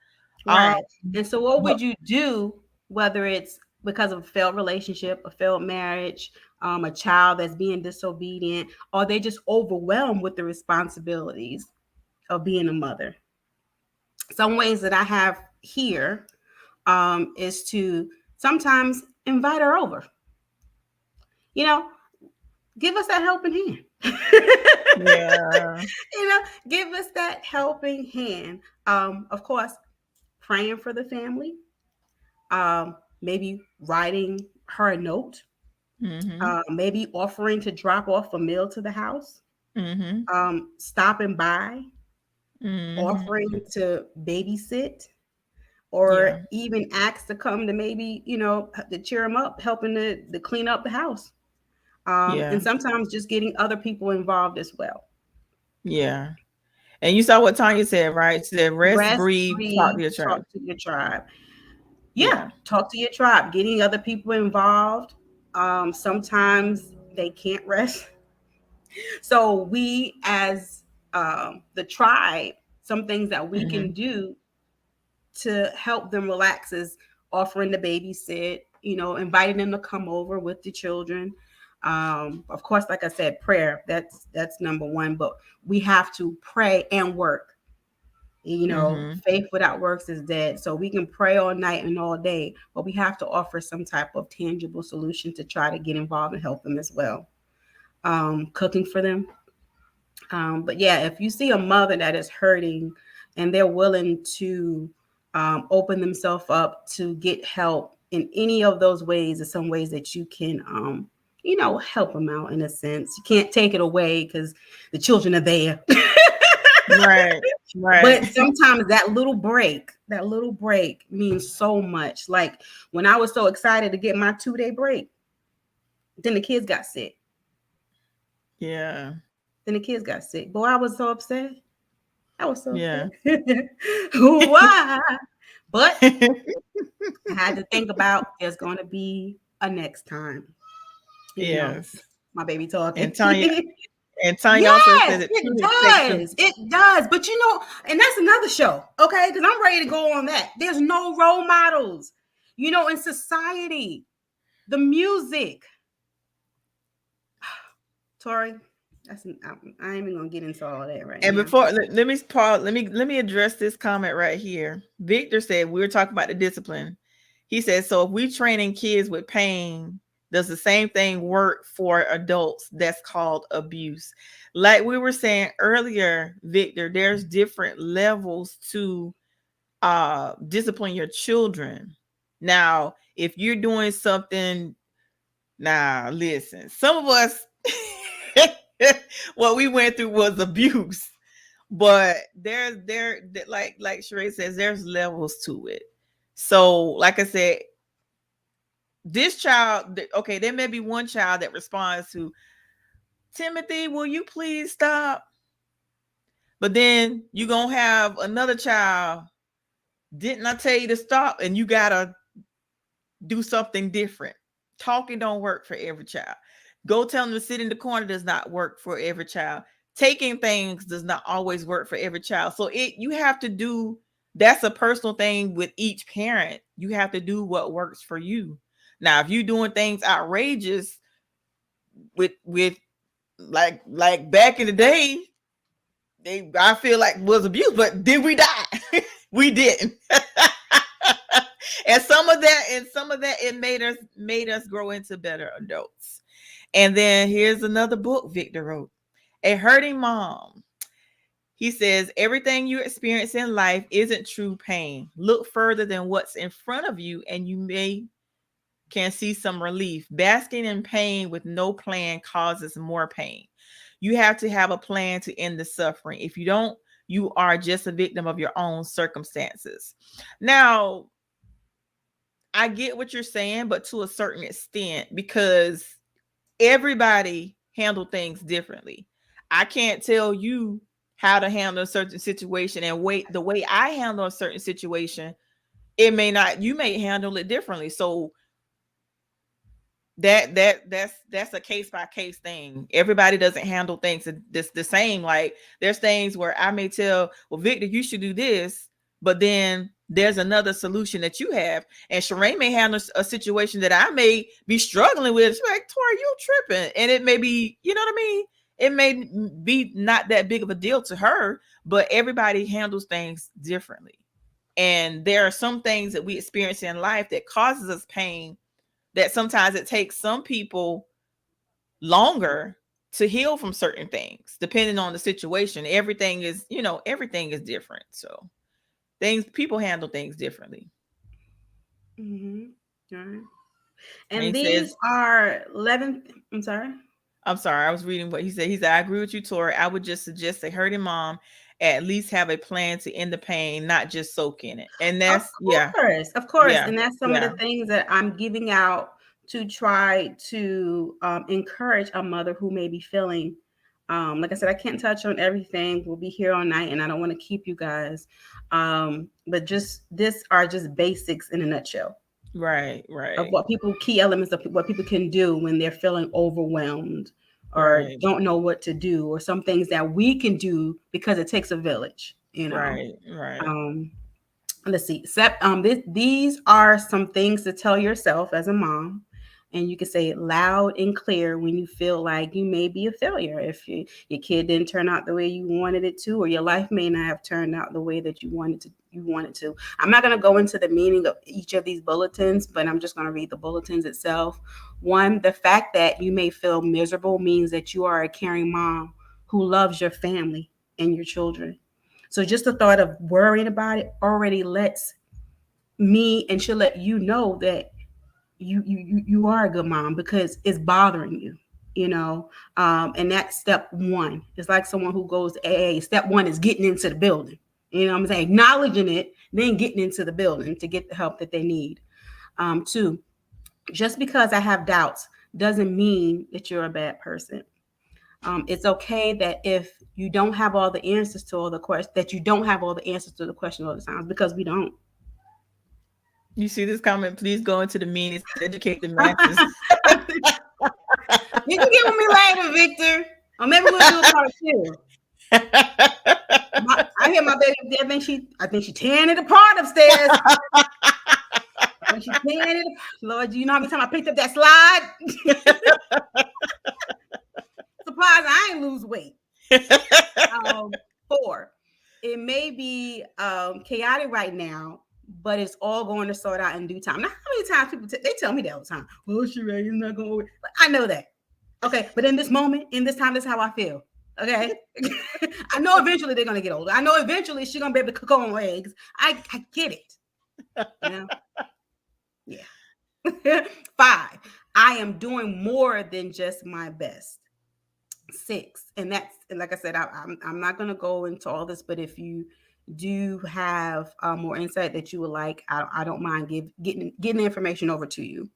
Um, Right. And so, what but would you do, whether it's because of a failed relationship, a failed marriage, a child that's being disobedient, or they just overwhelmed with the responsibilities of being a mother? Some ways that I have here is to sometimes invite her over. You know, give us that helping hand. yeah. Give us that helping hand. Of course, praying for the family, maybe writing her a note, Mm-hmm. maybe offering to drop off a meal to the house, Mm-hmm. stopping by, Mm-hmm. offering to babysit, or Yeah. even ask to come to maybe, to cheer them up, helping to clean up the house. And Yeah. sometimes just getting other people involved as well. Yeah. And you saw what Tanya said, right? She said, rest, Rest, breathe, talk breathe, to your child. talk to your tribe. Yeah, Yeah. talk to your tribe, getting other people involved. Sometimes they can't rest. So we, as the tribe, some things that we Mm-hmm. can do to help them relax is offering to babysit, inviting them to come over with the children. Of course, like I said, prayer, that's number one, but we have to pray and work. Mm-hmm. Faith without works is dead. So we can pray all night and all day, but we have to offer some type of tangible solution to try to get involved and help them as well. Cooking for them. But yeah, if you see a mother that is hurting and they're willing to open themselves up to get help in any of those ways, or some ways that you can, help them out in a sense. You can't take it away because the children are there. Right. Right. But sometimes that little break means so much. Like when I was so excited to get my 2-day break, then the kids got sick. Yeah. Then the kids got sick. Boy, I was so upset. I was so Yeah. upset. Why? But I had to think about there's going to be a next time. Yes. My baby talking. And Tanya also said Yes, that it too takes some. does. It does. But and that's another show, okay? Because I'm ready to go on that. There's no role models, in society. The music. Tori, I ain't even gonna get into all that right And now. before let me pause, let me address this comment right here. Victor said we were talking about the discipline. He said, so if we training kids with pain, does the same thing work for adults? That's called abuse. Like we were saying earlier, Victor, there's different levels to discipline your children. Now, if you're doing something, now listen, some of us what we went through was abuse, but like Sheree says, there's levels to it. So, like I said, this child, okay, there may be one child that responds to Timothy, will you please stop? But then you gonna have another child. Didn't I tell you to stop? And you gotta do something different. Talking don't work for every child. Go tell them to sit in the corner does not work for every child. Taking things does not always work for every child. So you have to do, that's a personal thing with each parent. You have to do what works for you. Now, if you're doing things outrageous with like back in the day, I feel like was abuse, but did we die? We didn't. and some of that it made us grow into better adults. And then here's another book Victor wrote, A Hurting Mom. He says, everything you experience in life isn't true pain. Look further than what's in front of you, and you may can see some relief. Basking in pain with no plan causes more pain. You have to have a plan to end the suffering. If you don't, you are just a victim of your own circumstances. Now, I get what you're saying, but to a certain extent, because everybody handle things differently. I can't tell you how to handle a certain situation and wait the way I handle a certain situation. It may not, you may handle it differently. So that's a case by case thing. Everybody doesn't handle things the same. Like there's things where I may tell, well, Victor, you should do this, but then there's another solution that you have, and Charay may handle a situation that I may be struggling with. She's like, Tori, you tripping, and it may be, you know what I mean. It may be not that big of a deal to her, but everybody handles things differently, and there are some things that we experience in life that causes us pain that sometimes it takes some people longer to heal from certain things depending on the situation. Everything is different. So things people handle things differently. Mm-hmm. All right. And he And says, these are 11. I'm sorry. I'm sorry, I was reading what he said. He said, I agree with you, Tori. I would just suggest a hurting mom at least have a plan to end the pain, not just soak in it. And Of that's, yeah, of course. yeah, And that's some of the yeah, things that I'm giving out to try to encourage a mother who may be feeling. Like I said, I can't touch on everything. We'll be here all night, and I don't want to keep you guys. But just this are just basics in a nutshell right, of right, what people, key elements of what people can do when they're feeling overwhelmed or right, don't know what to do, or some things that we can do because it takes a village, right, right, Um, let's see. These are some things to tell yourself as a mom, and you can say it loud and clear when you feel like you may be a failure. If your kid didn't turn out the way you wanted it to, or your life may not have turned out the way that you wanted to. I'm not going to go into the meaning of each of these bulletins, but I'm just going to read the bulletins itself. One, the fact that you may feel miserable means that you are a caring mom who loves your family and your children. So just the thought of worrying about it already lets me and she'll let you know that you are a good mom because it's bothering you, and that's step one. It's like someone who goes to AA. Step one is getting into the building. You know what I'm saying? Acknowledging it, then getting into the building to get the help that they need. Two, just because I have doubts doesn't mean that you're a bad person. It's okay that if you don't have all the answers to all the questions, that you don't have all the answers to the question all the times, because we don't. You see this comment? Please go into the meanings to educate the masses. You can get with me later, Victor. Or maybe we'll do a part two. I hear my baby. I think she tearing it apart upstairs. I think she tearing it. Lord, do you know how many times I picked up that slide? Surprise! I ain't lose weight. 4. It may be chaotic right now, but it's all going to sort out in due time. Now, how many times people they tell me that all the time? Oh, Charay, it's not going to work. I know that. Okay, but in this moment, in this time, this is how I feel. Okay, I know eventually they're gonna get older. I know eventually she's gonna be able to cook on eggs. I get it. You know? Yeah. 5. I am doing more than just my best. 6, and that's, and like I said, I'm not gonna go into all this, but if you do have more insight that you would like, I don't mind getting the information over to you.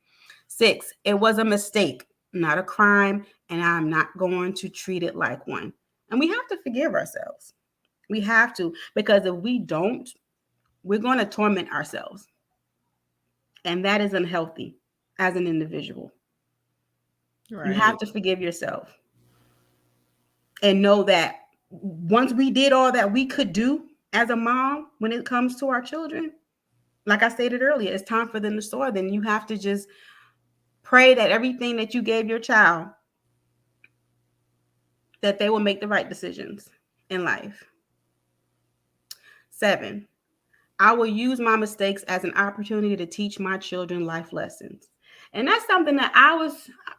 6, it was a mistake, not a crime, and I'm not going to treat it like one. And we have to forgive ourselves. We have to, because if we don't, we're going to torment ourselves. And that is unhealthy as an individual. You have Right. to forgive yourself and know that once we did all that we could do as a mom when it comes to our children, like I stated earlier, it's time for them to soar. Then you have to just pray that everything that you gave your child, that they will make the right decisions in life. 7, I will use my mistakes as an opportunity to teach my children life lessons. And that's something that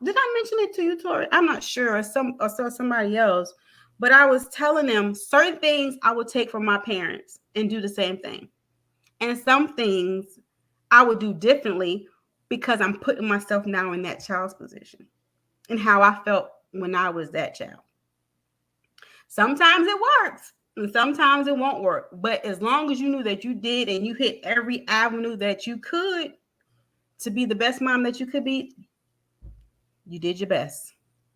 did I mention it to you, Tori? I'm not sure, or somebody else, but I was telling them certain things I would take from my parents and do the same thing. And some things I would do differently because I'm putting myself now in that child's position and how I felt when I was that child. Sometimes it works and sometimes it won't work. But as long as you knew that you did and you hit every avenue that you could to be the best mom that you could be, you did your best.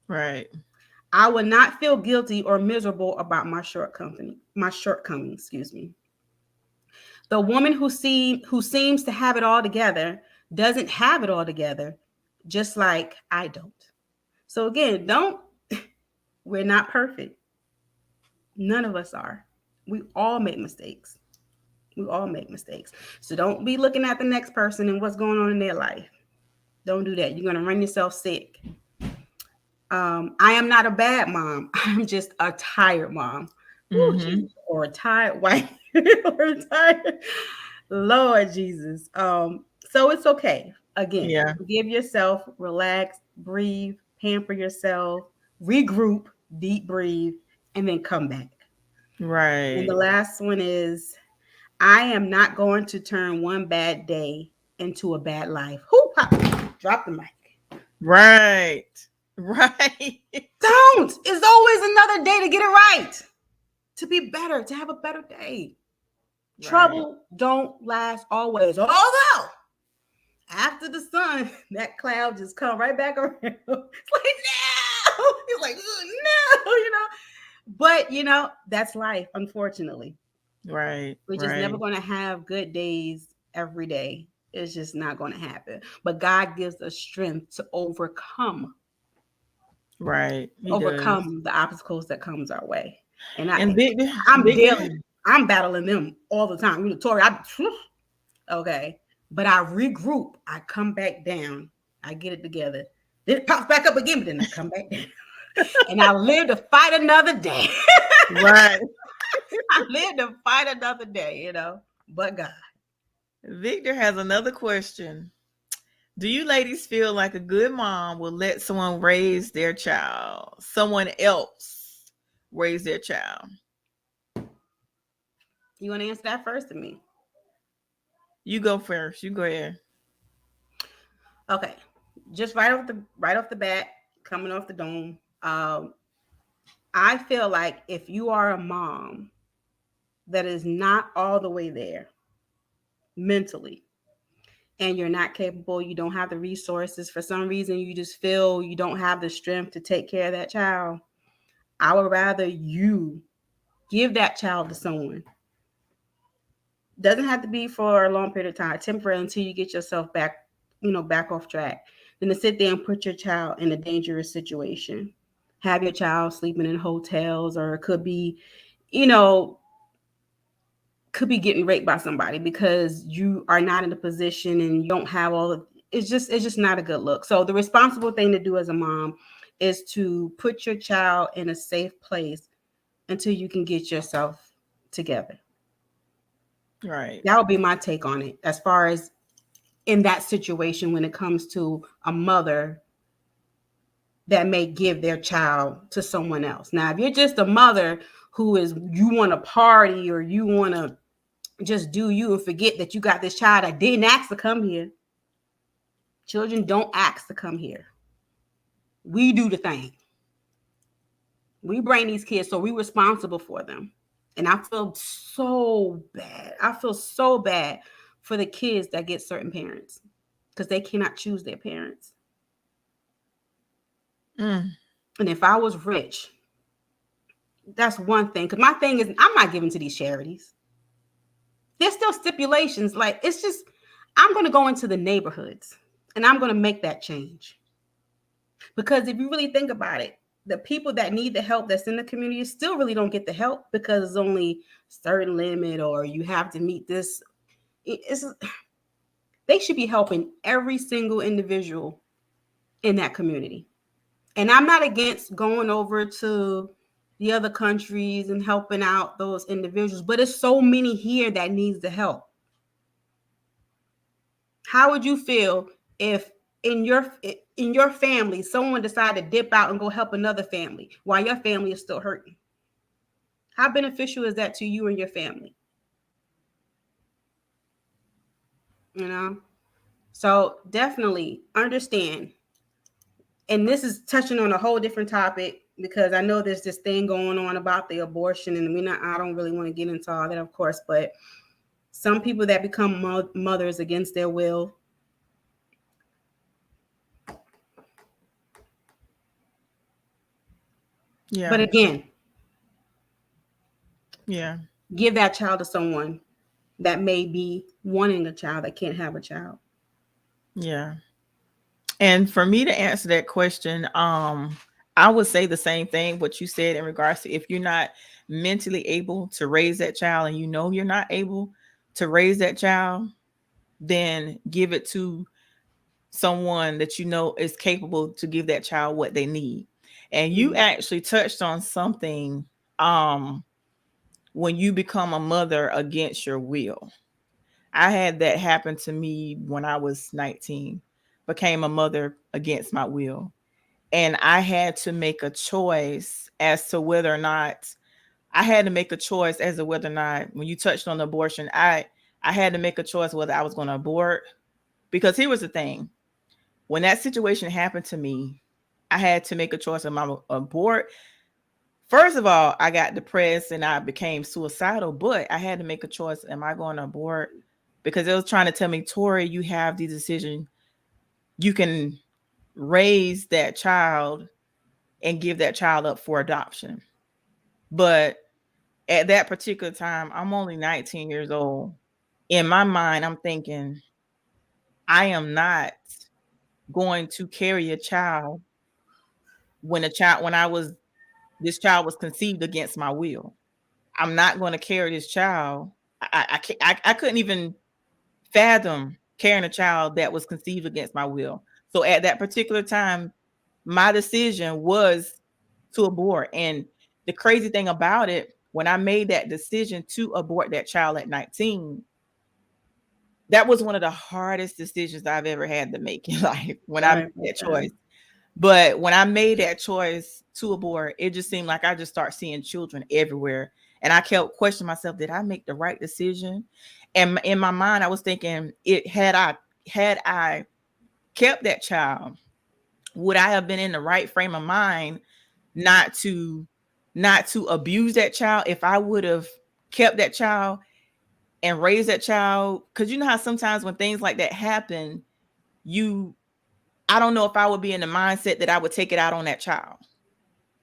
Right. I would not feel guilty or miserable about my shortcomings, excuse me. The woman who seems to have it all together doesn't have it all together, just like I don't. So again, don't we're not perfect. None of us are. We all make mistakes. We all make mistakes. So don't be looking at the next person and what's going on in their life. Don't do that. You're gonna run yourself sick. I am not a bad mom. I'm just a tired mom. Oh, Mm-hmm. Jesus. Or a tired wife. Or a tired Lord Jesus. So it's okay. Again, Yeah. give yourself, relax, breathe, pamper yourself, regroup, deep breathe, and then come back. And the Right. last one is I am not going to turn one bad day into a bad life. Who pop? Drop the mic. Right. Right. Don't. It's always another day to get it right. To be better, to have a better day. Right. Trouble don't last always. Although after the sun, that cloud just come right back around. It's like no. It's like no, But that's life, unfortunately. Right. We're just never Right. going to have good days every day. It's just not going to happen. But God gives us strength to Right. He does. overcome the obstacles that comes our way. And And Victor, I'm Victor, daily, I'm battling them all the time. Tori, okay. But I regroup. I come back down. I get it together. Then it pops back up again, but then I come back down. And I live to fight another day. right. I live to fight another day. But God. Victor has another question. Do you ladies feel like a good mom will let someone else raise their child? You want to answer that first to me? You go first. You go ahead. Okay. Just right off the bat, coming off the dome. I feel like if you are a mom that is not all the way there mentally, and you're not capable, you don't have the resources, for some reason you just feel you don't have the strength to take care of that child, I would rather you give that child to someone. Doesn't have to be for a long period of time, temporary until you get yourself back off track, than to sit there and put your child in a dangerous situation. Have your child sleeping in hotels, or it you know, could be getting raped by somebody because you are not in a position and you don't have all of it's just not a good look. So the responsible thing to do as a mom is to put your child in a safe place until you can get yourself together. Right. That would be my take on it as far as in that situation when it comes to a mother that may give their child to someone else. Now, if you're just a mother who is you want to party or you want to just do you and forget that you got this child that didn't ask to come here. Children don't ask to come here. We do the thing. We bring these kids, so we're responsible for them. And I feel so bad. I feel so bad for the kids that get certain parents because they cannot choose their parents. Mm. And if I was rich, that's one thing. Because my thing is, I'm not giving to these charities. There's still stipulations. Like, it's just, I'm going to go into the neighborhoods and I'm going to make that change. Because if you really think about it, the people that need the help that's in the community still really don't get the help because it's only certain limit or you have to meet this. They should be helping every single individual in that community. And I'm not against going over to the other countries and helping out those individuals, but it's so many here that needs the help. How would you feel if in your family someone decided to dip out and go help another family while your family is still hurting? How beneficial is that to you and your family? You know? So definitely understand. And this is touching on a whole different topic because I know there's this thing going on about the abortion, and I don't really want to get into all that, of course, but some people that become mothers against their will. Yeah. But again, Yeah. give that child to someone that may be wanting a child that can't have a child. Yeah. And for me to answer that question, I would say the same thing what you said in regards to if you're not mentally able to raise that child and you know you're not able to raise that child, then give it to someone that you know is capable to give that child what they need. And you actually touched on something um when you become a mother against your will. I had that happen to me when I was 19, became a mother against my will. And I had to make a choice as to whether or not I had to make a choice as to whether or not when you touched on abortion, I had to make a choice whether I was going to abort. Because here was the thing. When that situation happened to me, I had to make a choice. Am I going to abort? First of all, I got depressed and I became suicidal, but I had to make a choice. Am I going to abort? Because it was trying to tell me, Tori, you have the decision. You can raise that child and give that child up for adoption. But at that particular time, I'm only 19 years old. In my mind, I'm thinking, I am not going to carry a child when I was this child was conceived against my will. I'm not going to carry this child. I couldn't even fathom carrying a child that was conceived against my will. So at that particular time, my decision was to abort. And the crazy thing about it, when I made that decision to abort that child at 19, that was one of the hardest decisions I've ever had to make in life when I Sorry made about that that. choice. But when I made that choice to abort, it just seemed like I just start seeing children everywhere. And I kept questioning myself, did I make the right decision? And in my mind, I was thinking, it had I kept that child, would I have been in the right frame of mind not to abuse that child if I would have kept that child and raised that child? Because you know how sometimes when things like that happen, you I don't know if I would be in the mindset that I would take it out on that child.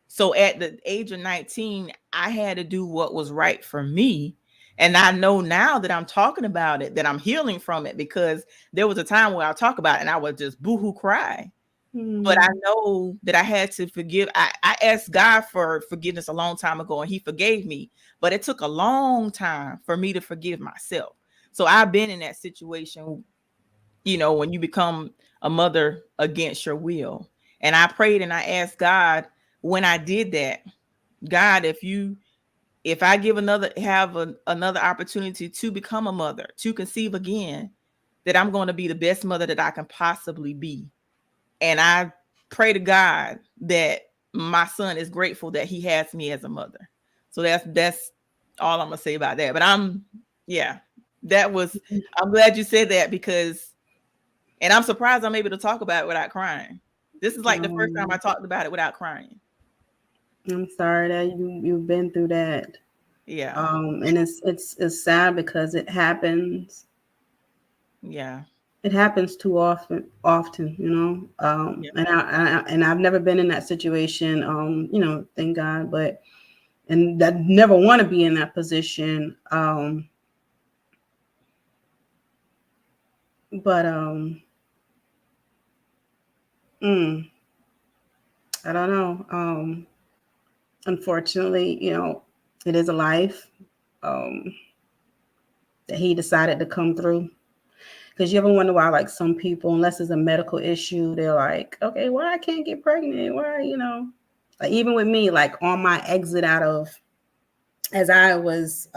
So at the age of 19, I had to do what was right for me. And I know now that I'm talking about it, that I'm healing from it, because there was a time where I'll talk about it and I would just boohoo cry. But I know that I had to forgive. I asked God for forgiveness a long time ago and he forgave me. But it took a long time for me to forgive myself. So I've been in that situation, when you become a mother against your will. And I prayed and I asked God when I did that, God, if I another opportunity to become a mother, to conceive again, that I'm going to be the best mother that I can possibly be. And I pray to God that my son is grateful that he has me as a mother. So that's all I'm gonna say about that. But yeah, I'm glad you said that, because and I'm surprised I'm able to talk about it without crying. This is like the first time I talked about it without crying. I'm sorry that you've been through that. Yeah. And it's sad because it happens. Yeah. It happens too often, Yeah. And I've never been in that situation. Thank God, and I never want to be in that position. But mm, I don't know. Unfortunately, it is a life um, that he decided to come through. Because you ever wonder why, like some people, unless it's a medical issue, they're like, okay, why I can't get pregnant? Why, like even with me, like on my exit out of, as I was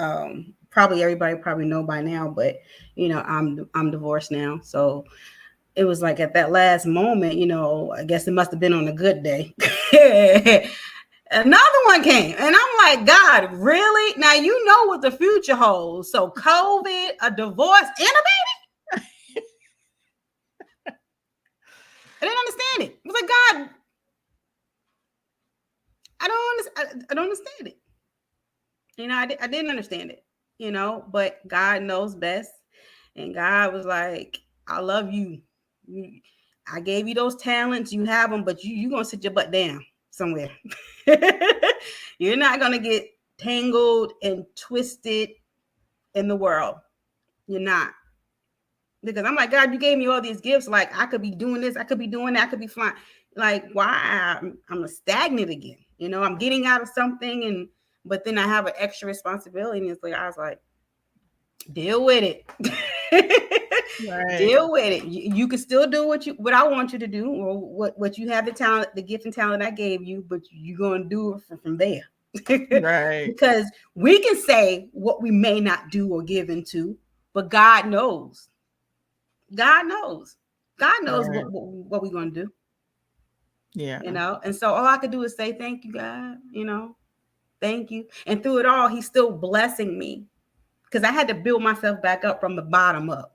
probably everybody probably know by now, but I'm divorced now. So it was like at that last moment, I guess it must have been on a good day. Another one came, and I'm like, God, really? Now you know what the future holds. So COVID, a divorce, and a baby. I didn't understand it. I was like, God, I don't understand it. I didn't understand it. But God knows best, and God was like, I love you. I gave you those talents. You have them, but you gonna sit your butt down somewhere. You're not gonna get tangled and twisted in the world. You're not. Because I'm like, God, you gave me all these gifts. Like, I could be doing this, I could be doing that, I could be flying. Like, why I'm a stagnant again? I'm getting out of something, but then I have an extra responsibility. And it's like, I was like, deal with it. Right. Deal with it. You can still do what I want you to do, or what you have the talent, the gift and talent I gave you, but you're gonna do it from there. Right. Because we can say what we may not do or give into, but God knows. God knows. God knows Right. what we're gonna do. Yeah. And so all I could do is say thank you, God. Thank you. And through it all, He's still blessing me, because I had to build myself back up from the bottom up.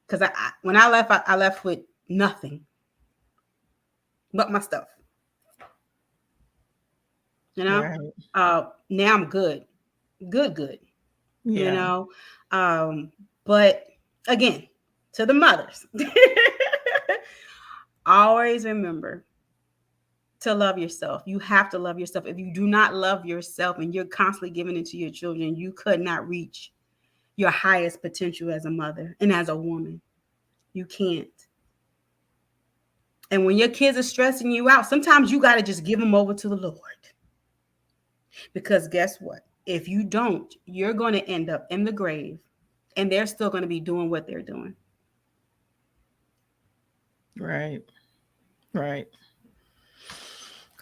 Because when I left, I left with nothing but my stuff. Right. Now I'm good. Good. Yeah. But again, to the mothers, always remember to love yourself. You have to love yourself. If you do not love yourself and you're constantly giving it to your children, you could not reach your highest potential as a mother and as a woman. You can't. And when your kids are stressing you out, sometimes you got to just give them over to the Lord. Because guess what? If you don't, you're going to end up in the grave, and they're still going to be doing what they're doing. Right. Right.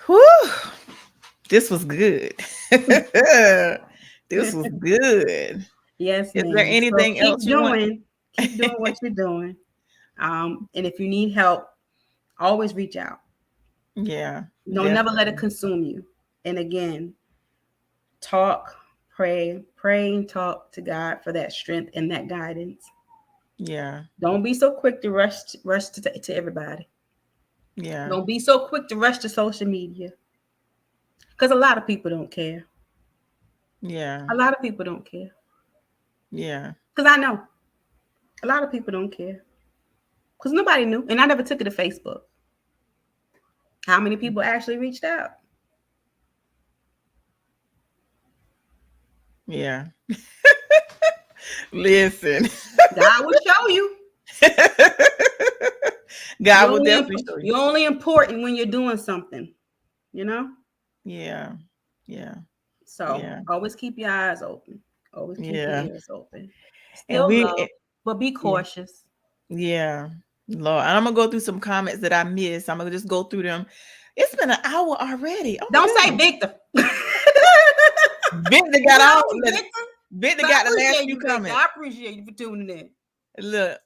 Whew. This was good. This was good. Yes, Is there ma'am. So anything else you want? keep doing what you're doing. And if you need help, always reach out. Yeah. Don't never let it Definitely. consume you. And again, talk, pray and talk to God for that strength and that guidance. Yeah. Don't be so quick to rush to everybody. Yeah. Don't be so quick to rush to social media, because a lot of people don't care. Yeah. A lot of people don't care. Yeah. Because I know a lot of people don't care. Because nobody knew, and I never took it to Facebook. How many people actually reached out? Yeah. Listen. God will show you. God will definitely show you. You're only important when you're doing something, you know? Yeah. Yeah. So Yeah. always keep your eyes open. Always keep your Yeah. ears open. And Still love, but be yeah. cautious. Yeah. Lord. And I'm gonna go through some comments that I missed. I'm gonna just go through them. It's been an hour already. Oh my Don't say goodness. Victor. Victor got all Victor. Victor But got the last appreciate few you, Victor. comments. I appreciate you for tuning in. Look,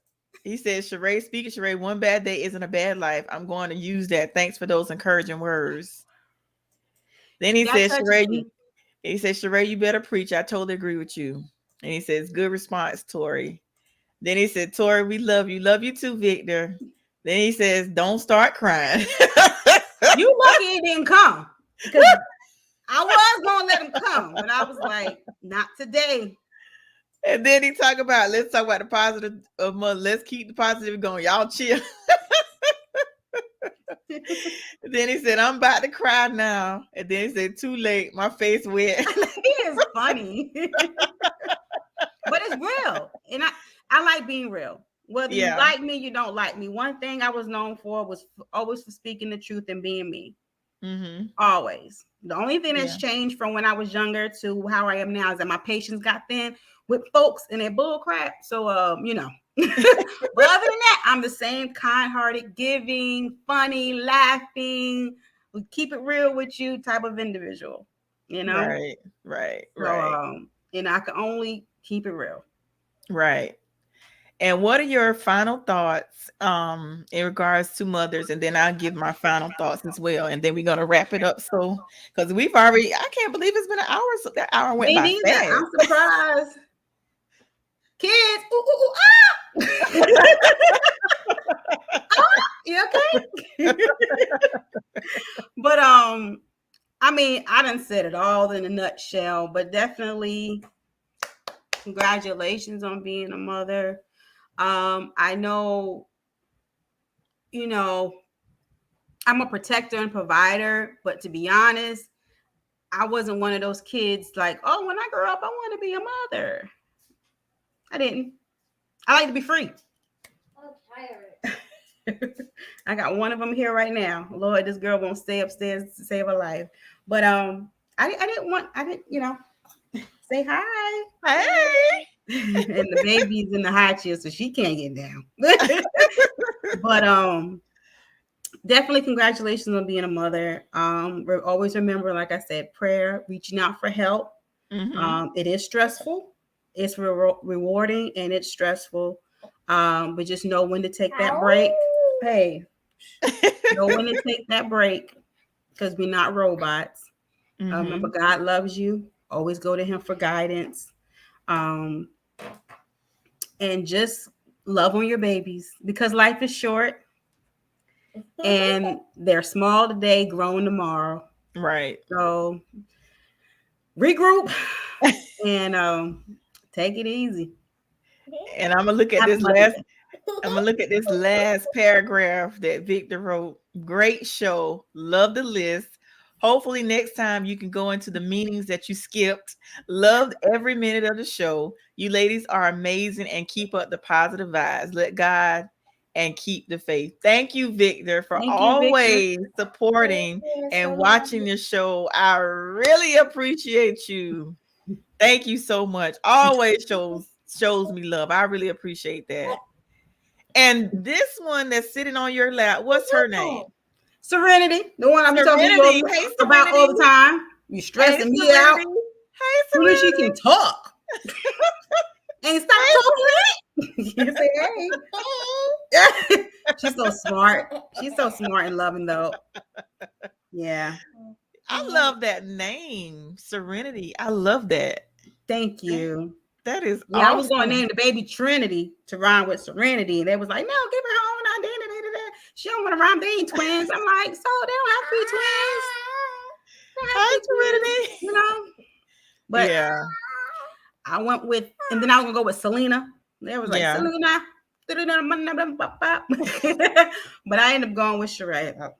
he says, Charay, speaking Charay, one bad day isn't a bad life. I'm going to use that. Thanks for those encouraging words. Then he says, Charay, you better preach. I totally agree with you. And he says, good response, Tori. Then he said, Tori, we love you. Love you too, Victor. Then he says, don't start crying. You lucky he didn't come. Because I was going to let him come. But I was like, not today. And then let's talk about the positive of mother. Let's keep the positive going. Y'all chill. Then he said, I'm about to cry now. And then he said, too late. My face wet. He is funny. But it's real. And I like being real. Whether you like me, you don't like me. One thing I was known for was always for speaking the truth and being me. Mm-hmm. Always. The only thing that's changed from when I was younger to how I am now is that my patience got thin with folks and their bull crap. So, But other than that, I'm the same kind-hearted, giving, funny, laughing, keep it real with you type of individual. Right. So, and I can only keep it real. Right. And what are your final thoughts in regards to mothers? And then I'll give my final thoughts as well. And then we're gonna wrap it up. So because we've already, I can't believe it's been an hour. So that hour went Me by neither. fast. I'm surprised. Kids, ooh, ooh, ooh, ah! You okay? But I mean, I done said it all in a nutshell, but definitely congratulations on being a mother. I know, you know, I'm a protector and provider, but to be honest, I wasn't one of those kids like, oh, when I grow up, I want to be a mother. I didn't. I like to be free. I'm tired. I got one of them here right now. Lord, this girl won't stay upstairs to save her life. But I didn't, say hi. Hey. And the baby's in the high chair, so she can't get down. But definitely congratulations on being a mother. Always remember, like I said, prayer, reaching out for help. Mm-hmm. It is stressful, it's rewarding, and it's stressful. But just know when to take that break. Hey, know when to take that break because we're not robots. Remember, Mm-hmm. God loves you. Always go to Him for guidance. Um, and just love on your babies because life is short and they're small today, grown tomorrow. Right. So regroup and take it easy. And I'm gonna look at Happy this Mother's last Day. I'm gonna look at this last paragraph that Victor wrote. Great show. Love the list. Hopefully, next time you can go into the meanings that you skipped. Loved every minute of the show. You ladies are amazing and keep up the positive vibes. Let God and keep the faith. Thank you, Victor, for Thank you, Victor. always supporting and watching the show. I really appreciate you. Thank you so much. Always shows me love. I really appreciate that. And this one that's sitting on your lap, what's her name? Serenity, the one I be talking to Serenity. you Hey, about Serenity. all the time. You Hey, stressing me out. Serenity. Hey, Soon as she can Serenity. talk and stop Hey, talking, you say, hey. She's so smart. She's so smart and loving, though. Yeah. I love that name, Serenity. I love that. Thank you. That is Yeah, I was going to awesome. name the baby Trinity to rhyme with Serenity. And they was like, no, give her her own identity. She don't want to rhyme. They ain't twins. I'm like, so they don't have to be twins. They don't have to Hi, be twins, Serenity. you know? But Yeah. I went with, and then I was going to go with Selena. They was like, Yeah. Selena. But I ended up going with Sheree.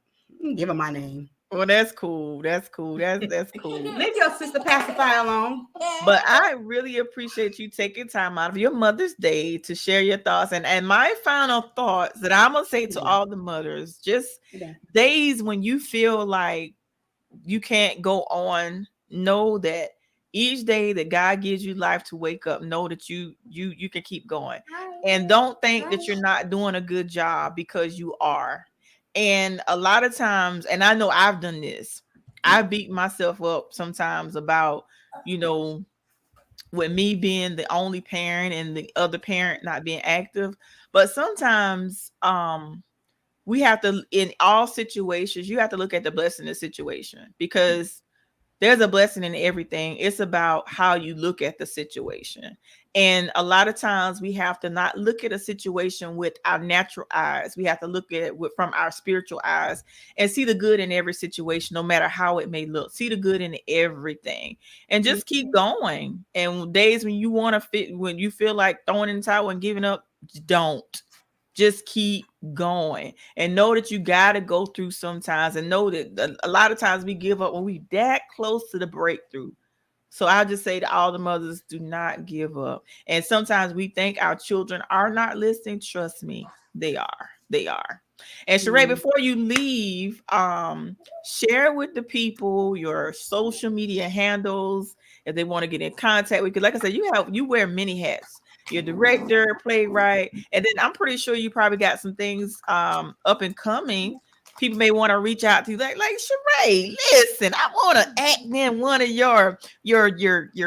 Give her my name. Well, that's cool. That's cool. That's cool. Leave your sister Pacify alone. But I really appreciate you taking time out of your Mother's Day to share your thoughts. And my final thoughts that I'm gonna say to Yeah. all the mothers, just Yeah. days when you feel like you can't go on, know that each day that God gives you life to wake up, know that you can keep going. And don't think that you're not doing a good job because you are. And a lot of times, and I know I've done this, I beat myself up sometimes about, you know, with me being the only parent and the other parent not being active. But sometimes we have to, in all situations, you have to look at the blessing in the situation, because there's a blessing in everything. It's about how you look at the situation. And a lot of times we have to not look at a situation with our natural eyes. We have to look at it from our spiritual eyes and see the good in every situation, no matter how it may look. See the good in everything and just keep going. And days when you want to fit, when you feel like throwing in the towel and giving up, don't. Just keep going and know that you got to go through sometimes, and know that a lot of times we give up when we that close to the breakthrough. So I'll just say to all the mothers, do not give up. And sometimes we think our children are not listening. Trust me, they are. They are. And Sheree, Mm. before you leave, share with the people your social media handles if they want to get in contact with you. Like I said, you wear many hats. You're a director, playwright, and then I'm pretty sure you probably got some things up and coming people may want to reach out to you like Sheree, listen, I want to act in one of your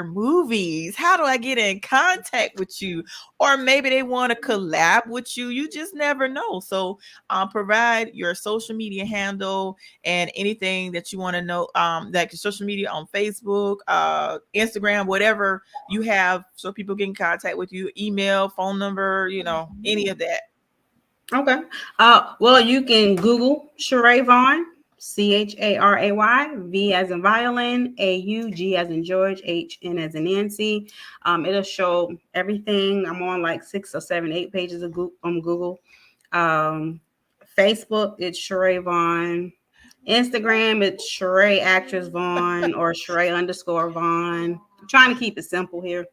movies. How do I get in contact with you? Or maybe they want to collab with you. You just never know. So provide your social media handle and anything that you want to know, like your social media on Facebook, Instagram, whatever you have, so people get in contact with you, email, phone number, any of that. Okay. Well, you can Google Charay Vaughn, Charay, V as in violin, Aug as in George, HN as in Nancy. It'll show everything. I'm on like 6 or 7, 8 pages of Google. Um, Facebook, it's Charay Vaughn. Instagram, it's Charay Actress Vaughn or Charay_Vaughn. I'm trying to keep it simple here.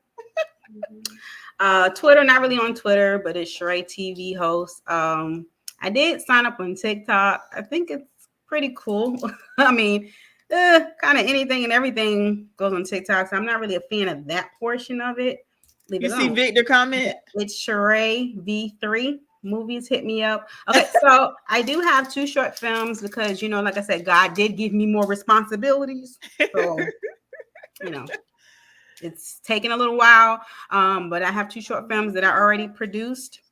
Twitter, not really on Twitter, but it's Charay TV host. I did sign up on TikTok. I think it's pretty cool. I mean, kind of anything and everything goes on TikTok. So I'm not really a fan of that portion of it. Leave You it see alone. Victor comment? It's Charay V3. Movies hit me up. Okay, so I do have 2 short films because, like I said, God did give me more responsibilities. So, it's taken a little while, but I have 2 short films that are already produced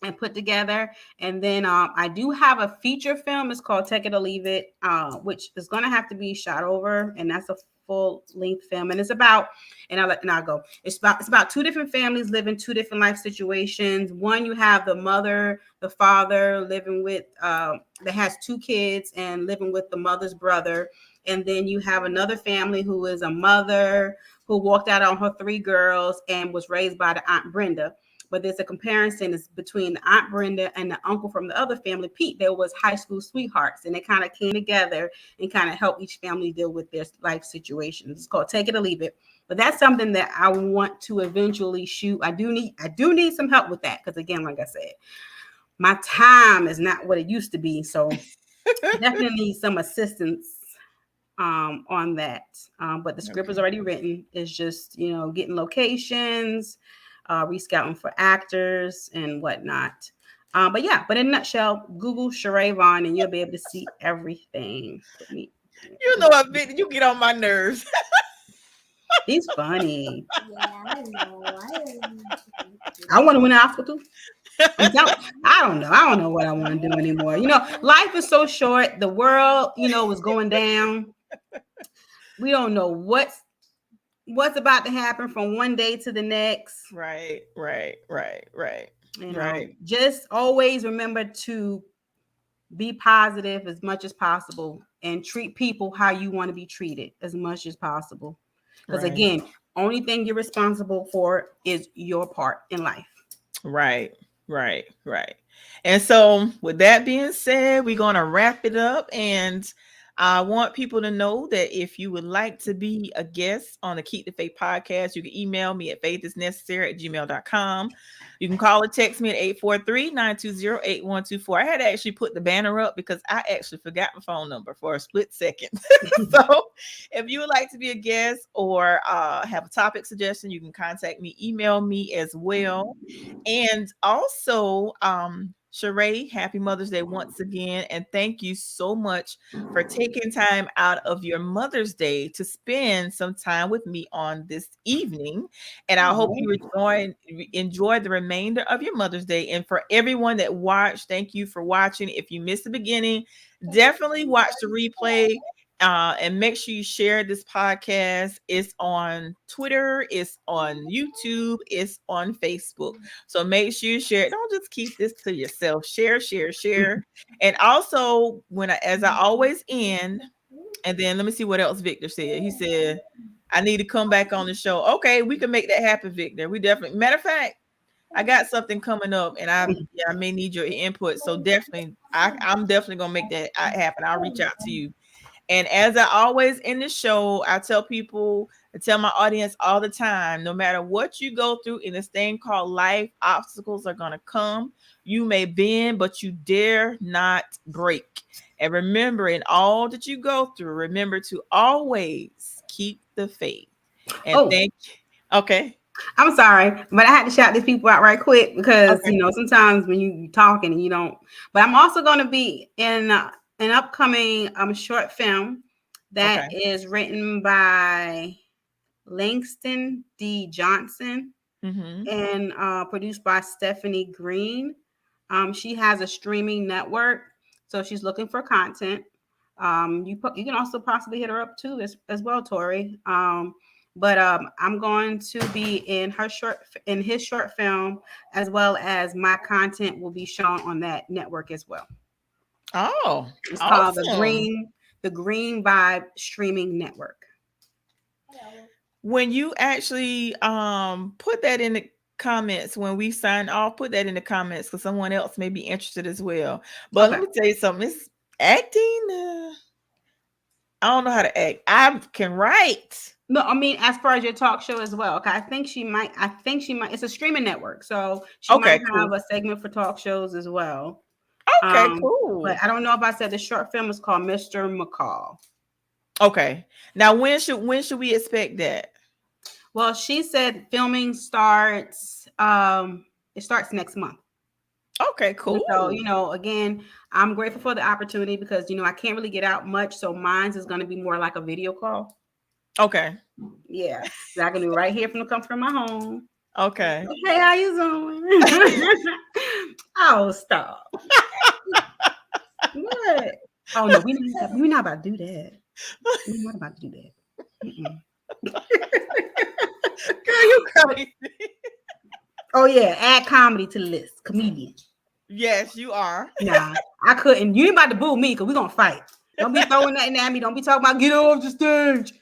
and put together. And then I do have a feature film. It's called Take It or Leave It, which is going to have to be shot over. And that's a full length film. And it's about, I'll go. It's about 2 different families living 2 different life situations. One, you have the mother, the father living with, that has 2 kids and living with the mother's brother. And then you have another family who is a mother who walked out on her 3 girls and was raised by the Aunt Brenda. But there's a comparison between the Aunt Brenda and the uncle from the other family, Pete. There was high school sweethearts, and they kind of came together and kind of helped each family deal with their life situations. It's called Take It or Leave It. But that's something that I want to eventually shoot. I do need some help with that because, again, like I said, my time is not what it used to be. So definitely need some assistance on that. But the script is already written. It's just, getting locations, rescouting for actors and whatnot. But in a nutshell, Google Charay Vaughn and you'll be able to see everything. You know what, Victor? You get on my nerves. He's funny. Yeah, I know. I want to win an Oscar too. I don't know. I don't know what I want to do anymore. Life is so short. The world, is going down. We don't know what's about to happen from one day to the next. Right. Just always remember to be positive as much as possible and treat people how you want to be treated as much as possible. Because again, only thing you're responsible for is your part in life. Right. And so with that being said, we're going to wrap it up. And I want people to know that if you would like to be a guest on the Keep the Faith podcast, you can email me at faithisnecessary@gmail.com. You can call or text me at 843-920-8124. I had to actually put the banner up because I actually forgot my phone number for a split second. So if you would like to be a guest or have a topic suggestion, you can contact me, email me as well. And also, Charay, happy Mother's Day once again. And thank you so much for taking time out of your Mother's Day to spend some time with me on this evening. And I hope you enjoy the remainder of your Mother's Day. And for everyone that watched, thank you for watching. If you missed the beginning, definitely watch the replay. And make sure you share this podcast. It's on Twitter, it's on YouTube, it's on Facebook. So make sure you share it. Don't just keep this to yourself. Share. And also, as I always end, and then let me see what else Victor said. He said, I need to come back on the show. Okay, we can make that happen, Victor. We definitely, matter of fact, I got something coming up and I may need your input. So definitely, I'm definitely gonna make that happen. I'll reach out to you. And as I always end the show, I tell my audience all the time, no matter what you go through in this thing called life, obstacles are going to come. You may bend, but you dare not break. And remember, in all that you go through, remember to always keep the faith. And thank you. Okay. I'm sorry, but I had to shout these people out right quick because, sometimes when you talking and you don't, but I'm also going to be in an upcoming short film that Okay. is written by Langston D. Johnson Mm-hmm. and produced by Stephanie Green. She has a streaming network, so she's looking for content. You can also possibly hit her up too as well, Tori. But I'm going to be in his short film, as well as my content will be shown on that network as well. Oh, It's called awesome. the Green Vibe Streaming Network. When you actually put that in the comments when we sign off, put that in the comments because someone else may be interested as well. But let Okay. me tell you something. It's acting. I don't know how to act. I can write. No, I mean as far as your talk show as well. Okay, I think she might. I think she might. It's a streaming network, so she might Okay, have cool. a segment for talk shows as well. Okay, But cool. I don't know if I said the short film is called Mr. McCall. Okay. Now when should we expect that? Well, she said filming starts. It starts next month. Okay, And so, cool. again, I'm grateful for the opportunity because I can't really get out much. So mine's is going to be more like a video call. Okay. Yeah, that I can do right here from the comfort of my home. Okay. Hey, how you doing? Oh, stop. What? Oh no, we're not about to do that. We're not about to do that. Mm-mm. Girl, you crazy. Oh yeah, add comedy to the list. Comedian. Yes, you are. Nah, I couldn't. You ain't about to boo me because we're gonna fight. Don't be throwing nothing at me. Don't be talking about get off the stage.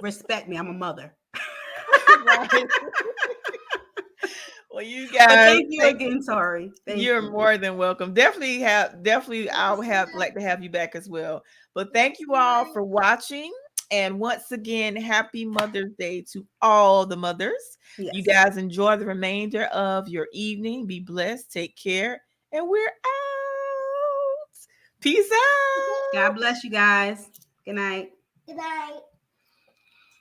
Respect me. I'm a mother. Right. Well, you But guys, thank you again. Sorry. Thank you're you. more than welcome. Definitely I'll have like to have you back as well. But thank you all for watching. And once again, happy Mother's Day to all the mothers. You Yes. guys enjoy the remainder of your evening. Be blessed. Take care. And we're out. Peace God out. bless you guys. Good night. Good night.